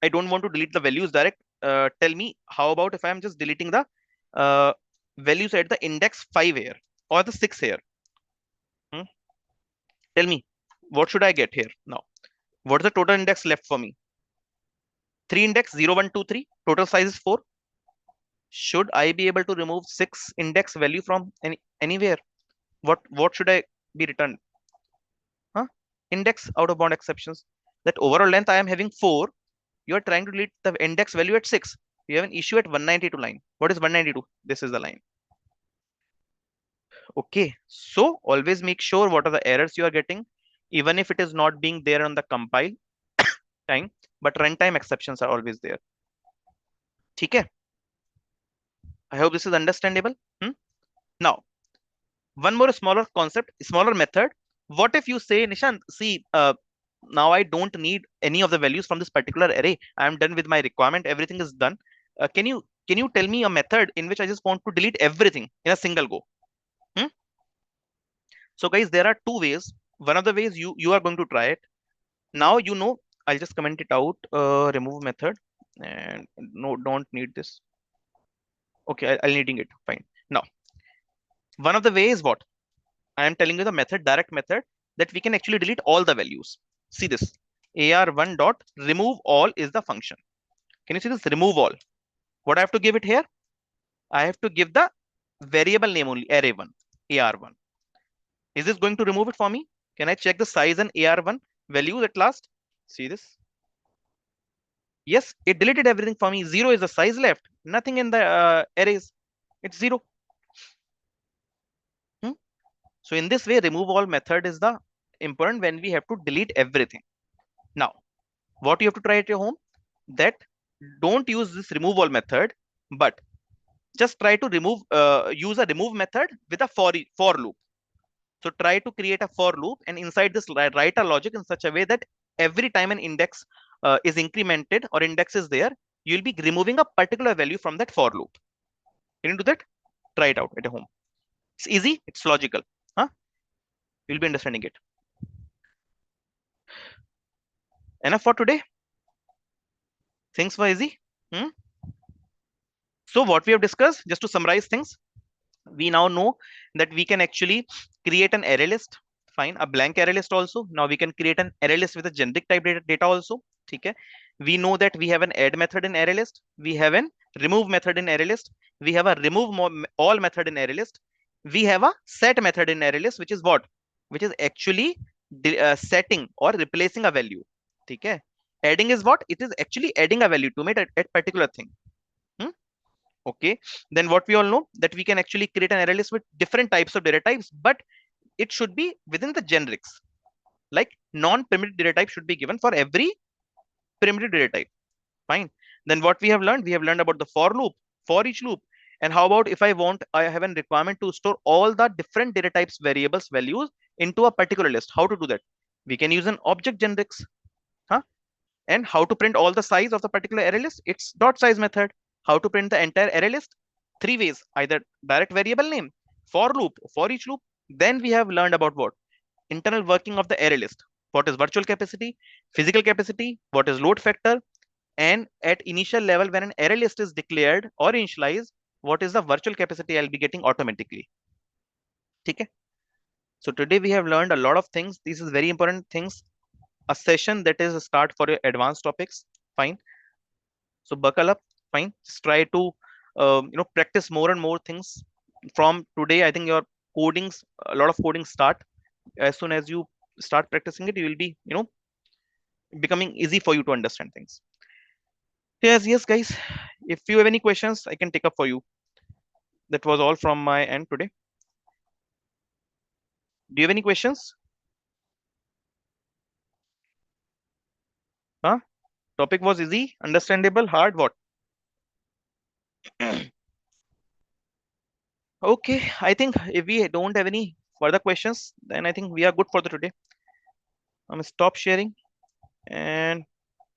I don't want to delete the values direct. Tell me, how about if I'm just deleting the values at the index 5 here or the 6 here? Hmm? Tell me, what should I get here now? What's the total index left for me? 3 index, 0, 1, 2, 3. Total size is 4. Should I be able to remove 6 index value from anywhere? What should I be returned? Huh? Index out of bound exceptions. That overall length I am having 4. You are trying to delete the index value at 6. You have an issue at 192 line. What is 192? This is the line. Okay. So always make sure what are the errors you are getting, even if it is not being there on the compile time, but runtime exceptions are always there. Okay. I hope this is understandable. Now, one more smaller concept, smaller method. What if you say, Nishant, see, now I don't need any of the values from this particular array. I am done with my requirement. Everything is done. Can you tell me a method in which I just want to delete everything in a single go? Hmm? So guys, there are two ways. One of the ways you are going to try it. Now I'll just comment it out. Remove method, and no, don't need this. Okay, I'll needing it. Fine. Now, one of the ways what I am telling you the method, direct method, that we can actually delete all the values. See this, ar1 dot remove all is the function. Can you see this? Remove all. What I have to give it here? I have to give the variable name only, array1, ar1. Is this going to remove it for me? Can I check the size and ar1 values at last? See this? Yes, it deleted everything for me. 0 is the size left. Nothing in the arrays. It's 0. Hmm? So in this way, remove all method is the important when we have to delete everything. Now, what you have to try at your home, that don't use this remove all method, but just try to use a remove method with a for loop. So try to create a for loop, and inside this write a logic in such a way that every time an index is incremented or index is there, you'll be removing a particular value from that for loop. Can you do that? Try it out at home. It's easy. It's logical. Huh? You'll be understanding it. Enough for today. Things were easy. Hmm? So what we have discussed, just to summarize things, we now know that we can actually create an array list. Fine, a blank array list also. Now we can create an array list with a generic type data also. Okay. We know that we have an add method in array list. We have an remove method in array list. We have a remove all method in array list. We have a set method in array list, which is what? Which is actually setting or replacing a value. Okay. Adding is what? It is actually adding a value to it at particular thing. Okay, then what we all know that we can actually create an array list with different types of data types, but it should be within the generics. Like non-primitive data type should be given for every primitive data type. Fine. Then what we have learned about the for loop, for each loop, And how about if I have a requirement to store all the different data types, variables, values into a particular list? How to do that? We can use an object generics. Huh? And how to print all the size of the particular array list? It's dot size method. How to print the entire array list? Three ways: either direct variable name, for loop, for each loop. Then we have learned about what? Internal working of the array list. What is virtual capacity, physical capacity, what is load factor, and at initial level when an array list is declared or initialized, what is the virtual capacity I'll be getting automatically. Okay. So today we have learned a lot of things. These is very important things. A session that is a start for your advanced topics. Fine. So buckle up. Fine. Just try to practice more and more things from today. I think your codings, a lot of coding start. As soon as you start practicing it, you will be becoming easy for you to understand things. Yes, guys. If you have any questions, I can take up for you. That was all from my end today. Do you have any questions? Huh? Topic was easy, understandable, hard, what? Okay, I think if we don't have any further questions, then I think we are good for the today. I'm stop sharing and